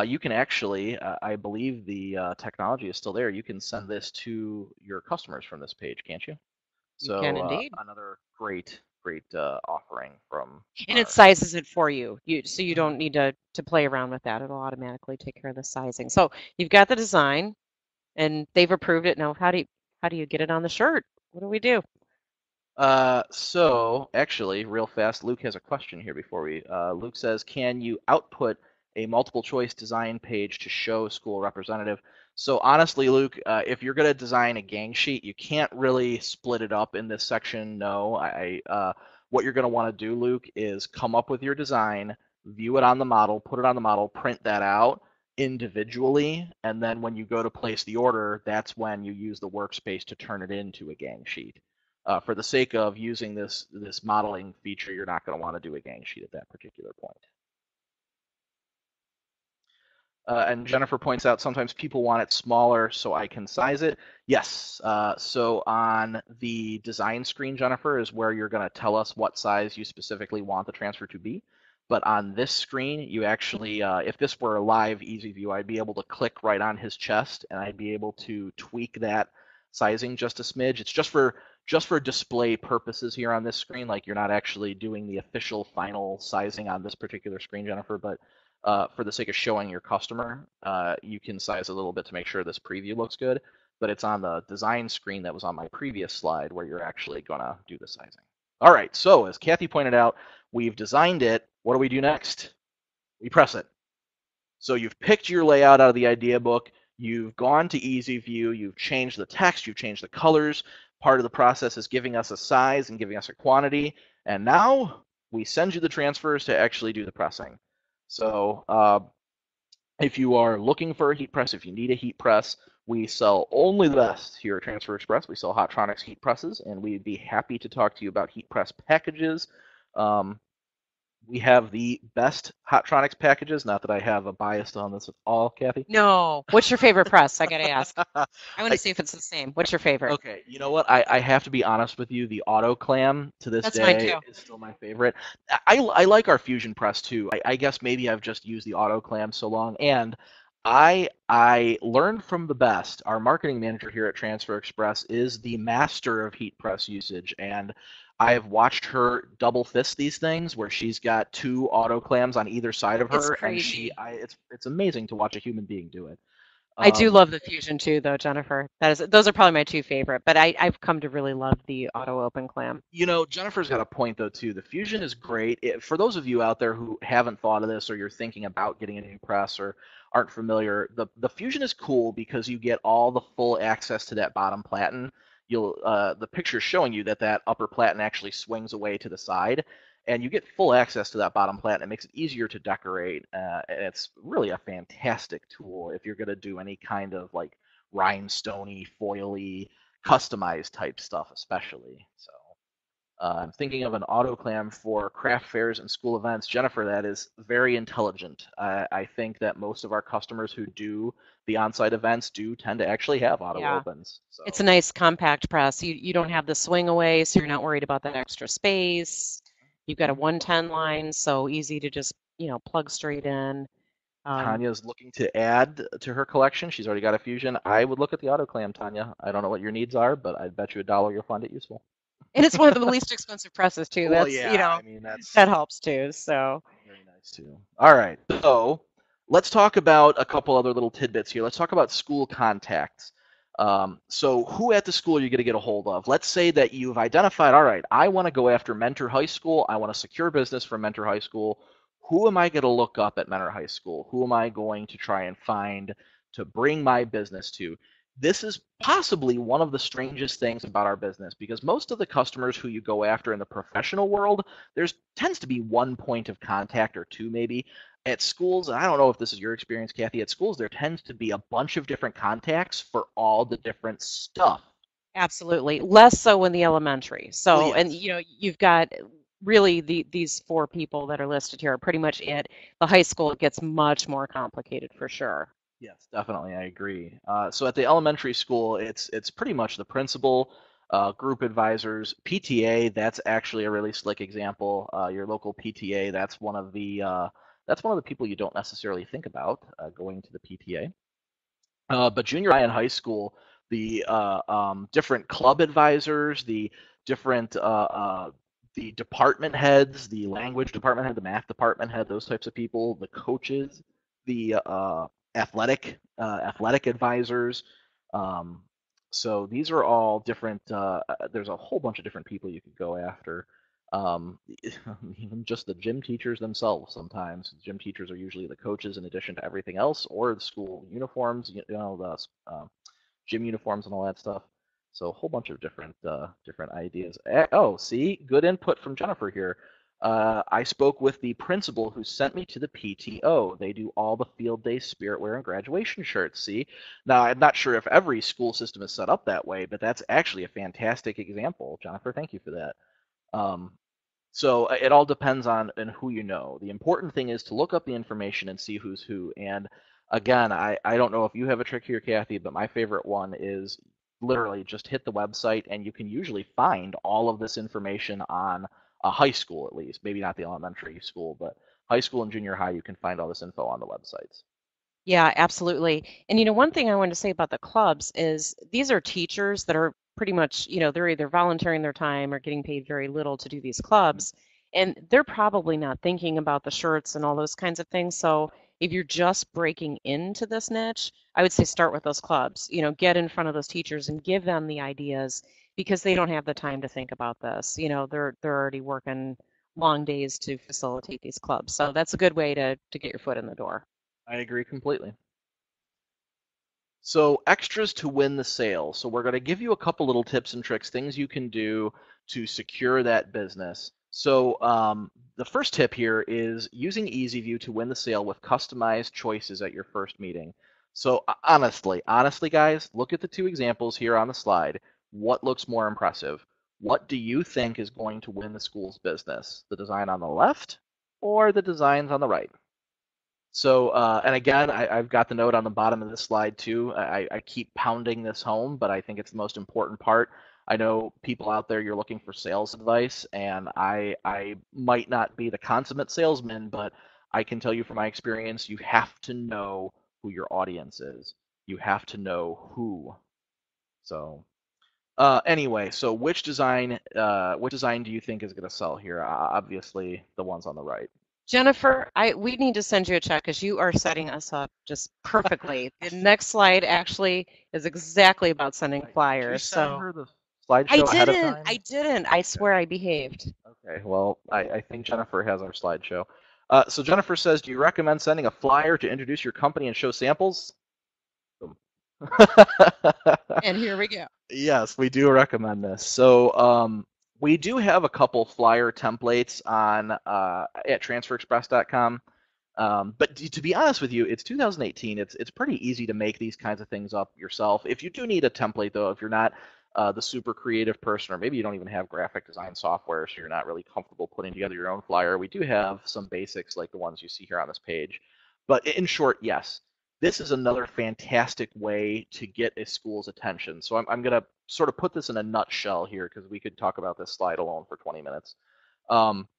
You can actually, I believe the technology is still there. You can send this to your customers from this page, can't you? You can So indeed. another great offering from And it our. sizes it for you. So you Mhm. don't need to play around with that. It'll automatically take care of the sizing. So you've got the design and they've approved it. Now, how do you get it on the shirt? What do we do? So actually, real fast, Luke has a question here before we. Luke says, "Can you output a multiple choice design page to show school representative?" So honestly, Luke, if you're going to design a gang sheet, you can't really split it up in this section. No, what you're going to want to do, Luke, is come up with your design, view it on the model, put it on the model, print that out individually, and then when you go to place the order, that's when you use the workspace to turn it into a gang sheet. For the sake of using this modeling feature, you're not going to want to do a gang sheet at that particular point. And Jennifer points out sometimes people want it smaller so I can size it. Yes. So on the design screen, Jennifer, is where you're going to tell us what size you specifically want the transfer to be. But on this screen, you actually, if this were a live easy view, I'd be able to click right on his chest and I'd be able to tweak that sizing just a smidge. It's just for just for display purposes here on this screen. Like you're not actually doing the official final sizing on this particular screen, Jennifer, but for the sake of showing your customer, you can size a little bit to make sure this preview looks good. But it's on the design screen that was on my previous slide where you're actually gonna do the sizing. All right, so as Kathy pointed out, we've designed it. What do we do next? We press it. So you've picked your layout out of the idea book, you've gone to easy view, you've changed the text, you've changed the colors. Part of the process is giving us a size and giving us a quantity. And now we send you the transfers to actually do the pressing. So if you are looking for a heat press, if you need a heat press, we sell only the best here at Transfer Express. We sell Hotronix heat presses, and we'd be happy to talk to you about heat press packages. Um, we have the best Hotronix packages. Not that I have a bias on this at all, Kathy. No. What's your favorite press? I gotta ask. I want to I, see if it's the same. What's your favorite? okay, you know what? I have to be honest with you. The Auto Clam to this That's mine day too. is still my favorite. I like our Fusion press too. I guess maybe I've just used the Auto Clam so long, and I learned from the best. Our marketing manager here at Transfer Express is the master of heat press usage, and I've watched her double fist these things where she's got two auto clams on either side of It's her, and crazy. it's amazing to watch a human being do it. I do Um, love the Fusion too, though, Jennifer. Those are probably my two favorite, but I've come to really love the auto open clam. You know, Jennifer's got a point though too. The Fusion is great. For those of you out there who haven't thought of this, or you're thinking about getting a new press, or aren't familiar, the Fusion is cool because you get all the full access to that bottom platen. The picture is showing you that that upper platen actually swings away to the side, and you get full access to that bottom platen. It makes it easier to decorate, and it's really a fantastic tool if you're going to do any kind of like rhinestoney, foily, customized type stuff, especially. So I'm thinking of an autoclam for craft fairs and school events. Jennifer, that is very intelligent. I think that most of our customers who do the on-site events do tend to actually have auto Yeah. opens. It's a So nice compact press. You don't have the swing away, so you're not worried about that extra space. You've got a mhm. 110 line, so easy to just, plug straight in. Um, Tanya's looking to add to her collection. She's already got a Fusion. I would look at the autoclam, Tanya. I don't know what your needs are, but I'd bet you $1 you'll find it useful. and it's one of the least expensive presses too. Well, That's, yeah, I mean that that's helps too. So, very nice too. All right, so let's talk about a couple other little tidbits here. Let's talk about school contacts. So who at the school are you going to get a hold of? Let's say that you've identified, all right, I want to go after Mentor High School. I want to secure business from Mentor High School. Who am I going to look up at Mentor High School? Who am I going to try and find to bring my business to? This is possibly one of the strangest things about our business because most of the customers who you go after in the professional world, there's tends to be one point of contact or two maybe. At schools, and I don't know if this is your experience, Kathy, at schools there tends to be a bunch of different contacts for all the different stuff. absolutely. Less so in the elementary. Well, So, and yes. you've got really these four people that are listed here are pretty much it. The high school, it gets much more complicated for sure. Yes, definitely, I agree. So at the elementary school, it's pretty much the principal, group advisors, PTA. That's actually a really slick example. Your local PTA. That's one of the people you don't necessarily think about going to the PTA. But junior high and high school, the different club advisors, different the department heads, the language department head, the math department head, those types of people, the coaches, the athletic advisors. Um, so these are all different. There's a whole bunch of different people you could go after. Um, Even just the gym teachers themselves sometimes. Gym teachers are usually the coaches in addition to everything else, or the school uniforms, the gym uniforms and all that stuff. So a whole bunch of different ideas. Oh, see, good input from Jennifer here. I spoke with the principal who sent me to the PTO. They do all the field day spirit wear and graduation shirts. See, now I'm not sure if every school system is set up that way, but that's actually a fantastic example. Jennifer, thank you for that. Um, so it all depends on and who you know. The important thing is to look up the information and see who's who. And again, I don't know if you have a trick here, Kathy, but my favorite one is literally just hit the website and you can usually find all of this information on a high school at least. Maybe not the elementary school, but high school and junior high, you can find all this info on the websites. Yeah, absolutely. And one thing I wanted to say about the clubs is these are teachers that are pretty much, they're either volunteering their time or getting paid very little to do these clubs. And they're probably not thinking about the shirts and all those kinds of things. So if you're just breaking into this niche, I would say start with those clubs. Get in front of those teachers and give them the ideas because they don't have the time to think about this. They're already working long days to facilitate these clubs. So that's a good way to get your foot in the door. I agree completely. So extras to win the sale. So we're going to give you a couple little tips and tricks, things you can do to secure that business. So the first tip here is using EasyView to win the sale with customized choices at your first meeting. So honestly, guys, look at the two examples here on the slide. What looks more impressive? What do you think is going to win the school's business? The design on the left or the designs on the right? So, and again, I've got the note on the bottom of this slide too. I keep pounding this home, but I think it's the most important part. I know people out there, you're looking for sales advice, and I might not be the consummate salesman, but I can tell you from my experience, you have to know who your audience is. You have to know who. So, anyway, so which design do you think is going to sell here? Obviously, the ones on the right. Jennifer, we need to send you a check because you are setting us up just perfectly. The next slide actually is exactly about sending Did you flyers. send So her the slideshow ahead of time? I didn't. I Okay. swear I behaved. Okay. Well, I think Jennifer has our slideshow. So Jennifer says, do you recommend sending a flyer to introduce your company and show samples? Boom. And here we go. Yes, we do recommend this. So we do have a couple flyer templates on at transferexpress.com. But to be honest with you, it's 2018. It's pretty easy to make these kinds of things up yourself. If you do need a template, though, if you're not the super creative person, or maybe you don't even have graphic design software, so you're not really comfortable putting together your own flyer, we do have some basics like the ones you see here on this page. But in short, yes, this is another fantastic way to get a school's attention. So I'm going to sort of put this in a nutshell here because we could talk about this slide alone for 20 minutes. Um,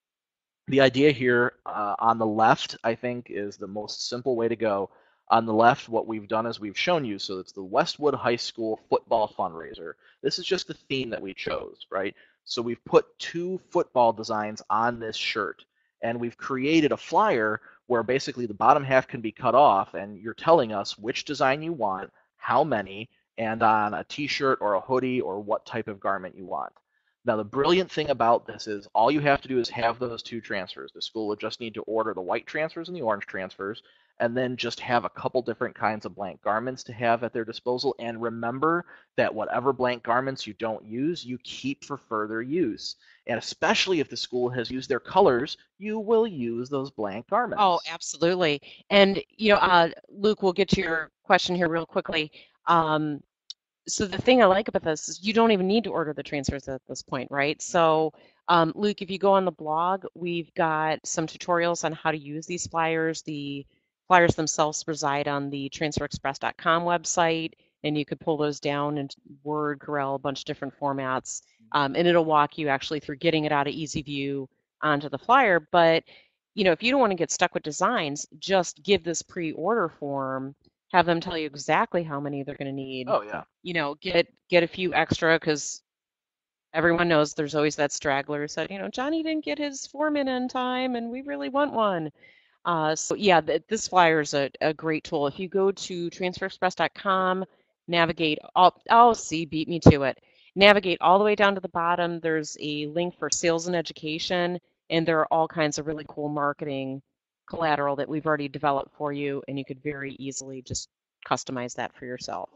the idea here on the left, I think, is the most simple way to go. On the left, what we've done is we've shown you, so it's the Westwood High School football fundraiser. This is just the theme that we chose, right? So we've put two football designs on this shirt, and we've created a flyer where basically the bottom half can be cut off, and you're telling us which design you want, how many, and on a t-shirt or a hoodie or what type of garment you want. Now, the brilliant thing about this is all you have to do is have those two transfers. The school would just need to order the white transfers and the orange transfers, and then just have a couple different kinds of blank garments to have at their disposal. And remember that whatever blank garments you don't use, you keep for further use. And especially if the school has used their colors, you will use those blank Oh, garments. absolutely. And, Luke, we'll get to your question here real quickly. Um, so the thing I like about this is you don't even need to order the transfers at this point, right? So, Luke, if you go on the blog, we've got some tutorials on how to use these flyers. The flyers themselves reside on the transferexpress.com website, and you could pull those down in Word, Corel, a bunch of different formats, and it'll walk you actually through getting it out of EasyView onto the flyer. But, if you don't want to get stuck with designs, just give this pre-order form, have them tell you exactly how many they're going to need, Oh, yeah. get a few extra because everyone knows there's always that straggler who said, Johnny didn't get his form in time and we really want one. So yeah, this flyer is a great tool. If you go to transferexpress.com, navigate see, beat me to it. Navigate all the way down to the bottom. There's a link for sales and education, and there are all kinds of really cool marketing collateral that we've already developed for you, and you could very easily just customize that for yourself.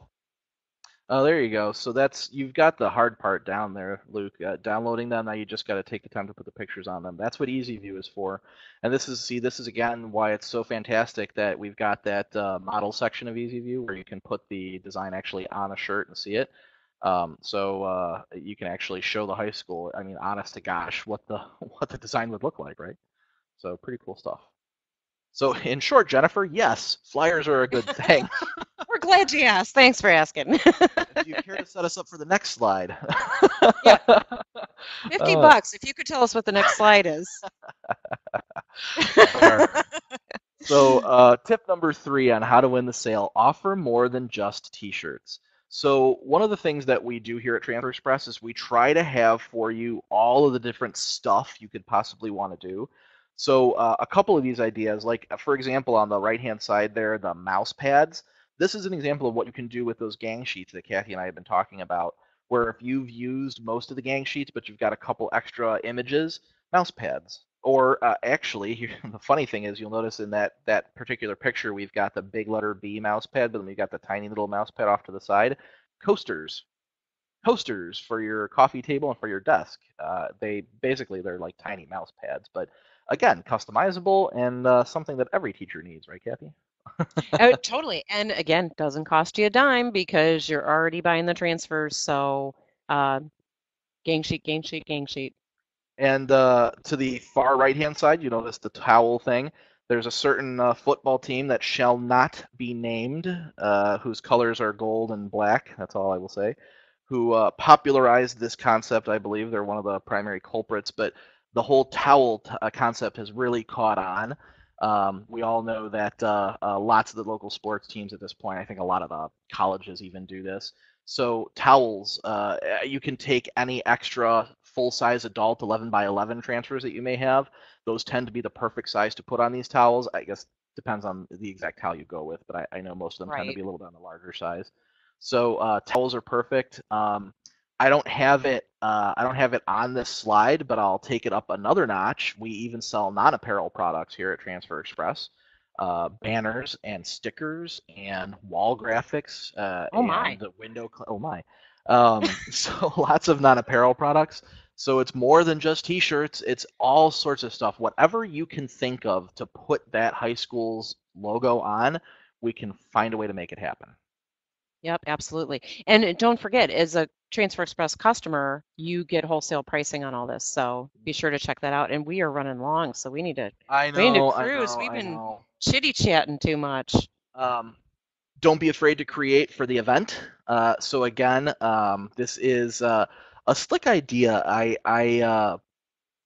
Oh, there you go. So you've got the hard part down there, Luke. Downloading them, now you just got to take the time to put the pictures on them. That's what EasyView is for. And this is again why it's so fantastic that we've got that model section of EasyView where you can put the design actually on a shirt and see it. So you can actually show the high school. I mean, honest to gosh, what the what the design would look like, right? So pretty cool stuff. So in short, Jennifer, yes, flyers are a good thing. We're glad you asked. Thanks for asking. If you care to set us up for the next slide. Yeah, 50 Uh, bucks if you could tell us what the next slide is. all right. So tip number 3 on how to win the sale, offer more than just t-shirts. So one of the things that we do here at Transfer Express is we try to have for you all of the different stuff you could possibly want to do. So a couple of these ideas, like for example, on the right-hand side there, the mouse pads. This is an example of what you can do with those gang sheets that Kathy and I have been talking about, where if you've used most of the gang sheets, but you've got a couple extra images, mouse pads. Or actually, the funny thing is, you'll notice in that particular picture, we've got the big letter B mouse pad, but then we've got the tiny little mouse pad off to the side. Coasters, coasters for your coffee table and for your desk. They're like tiny mouse pads, but again, customizable and something that every teacher needs, right, Kathy? Oh, totally. And again, doesn't cost you a dime because you're already buying the transfers. So, uh, gang sheet, gang sheet, gang sheet. And to the far right-hand side, you notice the towel thing. There's a certain football team that shall not be named, whose colors are gold and black. That's all I will say. Who popularized this concept? I believe they're one of the primary culprits. But the whole towel concept has really caught on. We all know that lots of the local sports teams at this point, I think a lot of the colleges even do this. So towels, you can take any extra full-size adult 11 by 11 transfers that you may have. Those tend to be the perfect size to put on these towels. I guess depends on the exact towel you go with, but I know most of them tend to Right. be a little bit on the larger size. So towels are perfect. I don't have it. I don't have it on this slide, but I'll take it up another notch. We even sell non-apparel products here at Transfer Express, banners and stickers and wall graphics Oh my. and oh my, so lots of non-apparel products. So it's more than just t-shirts. It's all sorts of stuff. Whatever you can think of to put that high school's logo on, we can find a way to make it happen. Yep, absolutely. And don't forget, as a Transfer Express customer, you get wholesale pricing on all this. So be sure to check that out. And we are running long, so I we need to know, I cruise. know, We've I been know. chitty chatting too much. Um, don't be afraid to create for the event. So again, this is a slick idea. I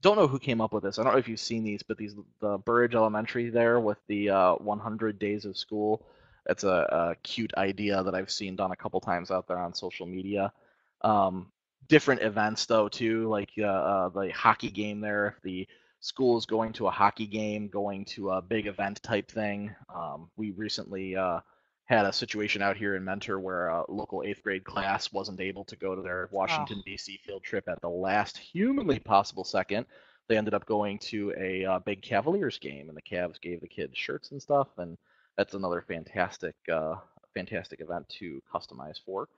don't know who came up with this. I don't know if you've seen these, but the Burridge Elementary there with the 100 days of school. That's a cute idea that I've seen done a couple times out there on social media. Um, Different events though too, like the hockey game there. If the school is going to a hockey game, going to a big event type thing. We recently had a situation out here in Mentor where a local eighth grade class wasn't able to go to their Oh, Washington D.C. field trip at the last humanly possible second. They ended up going to a big Cavaliers game, and the Cavs gave the kids shirts and stuff, and that's another fantastic event to customize for.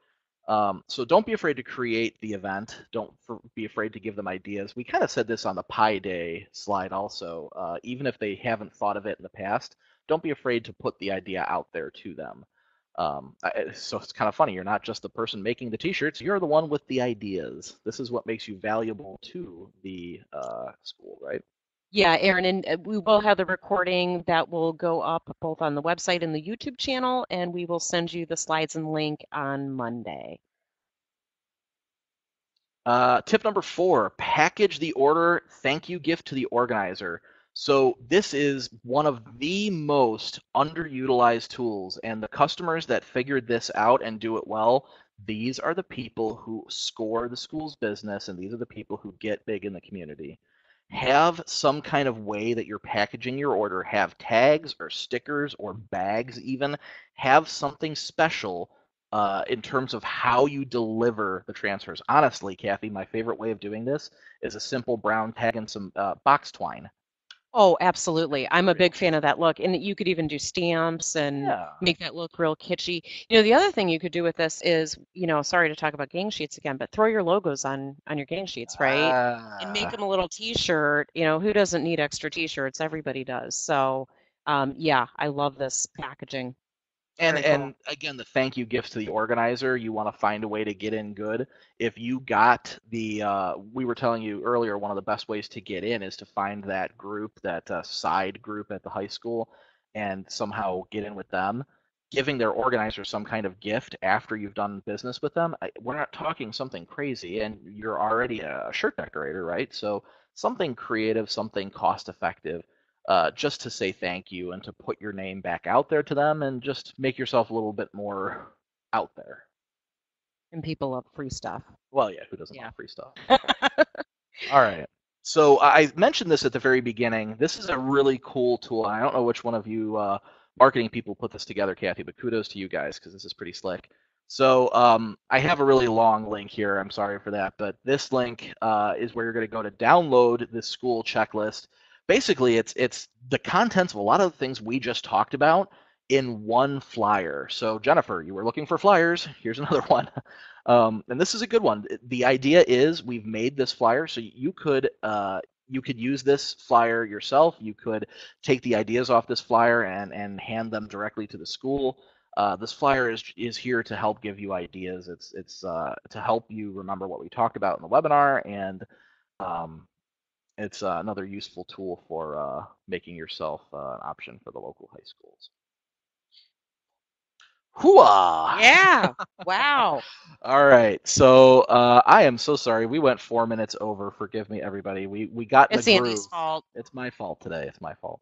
So don't be afraid to create the event. Don't be afraid to give them ideas. We kind of said this on the Pi Day slide also. Even if they haven't thought of it in the past, don't be afraid to put the idea out there to them. So it's kind of funny. You're not just the person making the T-shirts. You're the one with the ideas. This is what makes you valuable to the school, right? yeah, Aaron, and we will have the recording that will go up both on the website and the YouTube channel, and we will send you the slides and link on Monday. Tip number 4, package the order thank you gift to the organizer. So this is one of the most underutilized tools, and the customers that figured this out and do it well, these are the people who score the school's business, and these are the people who get big in the community. Have some kind of way that you're packaging your order, have tags or stickers or bags even, have something special in terms of how you deliver the transfers. Honestly, Kathy, my favorite way of doing this is a simple brown tag and some box twine. Oh, absolutely. I'm a Real big fan cheap. of that look. And you could even do stamps and Yeah. make that look real kitschy. You know, the other thing you could do with this is, sorry to talk about gang sheets again, but throw your logos on your gang sheets, right? And make Ah. them a little t-shirt. Who doesn't need extra t-shirts? Everybody does. So, yeah, I love this packaging. It's And very cool. and again, the thank you gifts to the organizer, you want to find a way to get in good. If you got we were telling you earlier, one of the best ways to get in is to find that group, that side group at the high school, and somehow get in with them. Giving their organizer some kind of gift after you've done business with them, we're not talking something crazy, and you're already a shirt decorator, right? So something creative, something cost effective just to say thank you and to put your name back out there to them and just make yourself a little bit more out there. And people love free stuff. Well, yeah, who doesn't Yeah. love free stuff? All right. So I mentioned this at the very beginning. This is a really cool tool. I don't know which one of you marketing people put this together, Kathy, but kudos to you guys because this is pretty slick. So I have a really long link here. I'm sorry for that, but this link is where you're going to go to download this school checklist. Basically, it's the contents of a lot of the things we just talked about in one flyer. So Jennifer, you were looking for flyers. Here's another one. And this is a good one. The idea is we've made this flyer so you could use this flyer yourself. You could take the ideas off this flyer and hand them directly to the school. This flyer is here to help give you ideas. It's to help you remember what we talked about in the webinar, and um, it's another useful tool for making yourself an option for the local high schools. Hooah! Yeah. Wow. All right, so I am so sorry. We went 4 minutes over. Forgive me, everybody. We got in the It's Andy's groove. fault. It's my fault today. It's my fault.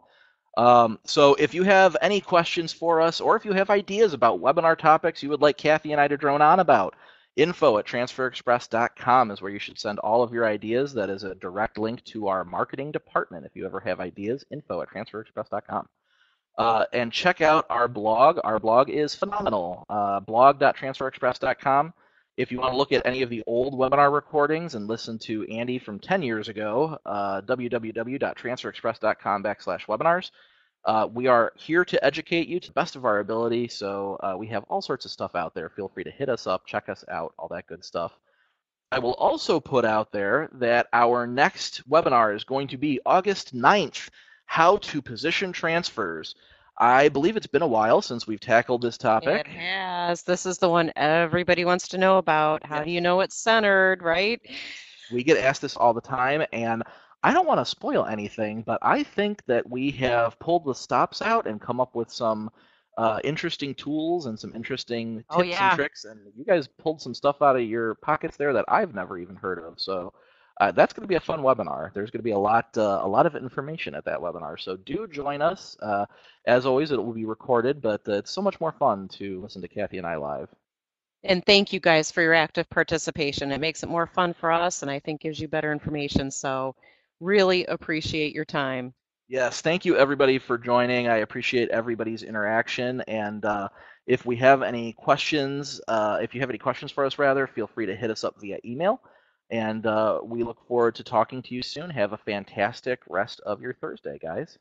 So if you have any questions for us, or if you have ideas about webinar topics you would like Kathy and I to drone on about, info@transferexpress.com is where you should send all of your ideas. That is a direct link to our marketing department. If you ever have ideas, info@transferexpress.com. And check out our blog. Our blog is phenomenal. Blog.transferexpress.com. If you want to look at any of the old webinar recordings and listen to Andy from 10 years ago, www.transferexpress.com/webinars. We are here to educate you to the best of our ability, so we have all sorts of stuff out there. Feel free to hit us up, check us out, all that good stuff. I will also put out there that our next webinar is going to be August 9th, How to Position Transfers. I believe it's been a while since we've tackled this It topic. has. This is the one everybody wants to know about. How Yes. do you know it's centered, right? We get asked this all the time, and I don't want to spoil anything, but I think that we have pulled the stops out and come up with some interesting tools and some interesting Oh, tips and yeah. tricks. And you guys pulled some stuff out of your pockets there that I've never even heard of. So that's going to be a fun webinar. There's going to be a lot of information at that webinar. So do join us. As always, it will be recorded, but it's so much more fun to listen to Kathy and I live. And thank you guys for your active participation. It makes it more fun for us and I think gives you better information. So really appreciate your time. Yes, thank you everybody for joining. I appreciate everybody's interaction. And if we have any questions, if you have any questions for us, rather, feel free to hit us up via email. And we look forward to talking to you soon. Have a fantastic rest of your Thursday, guys.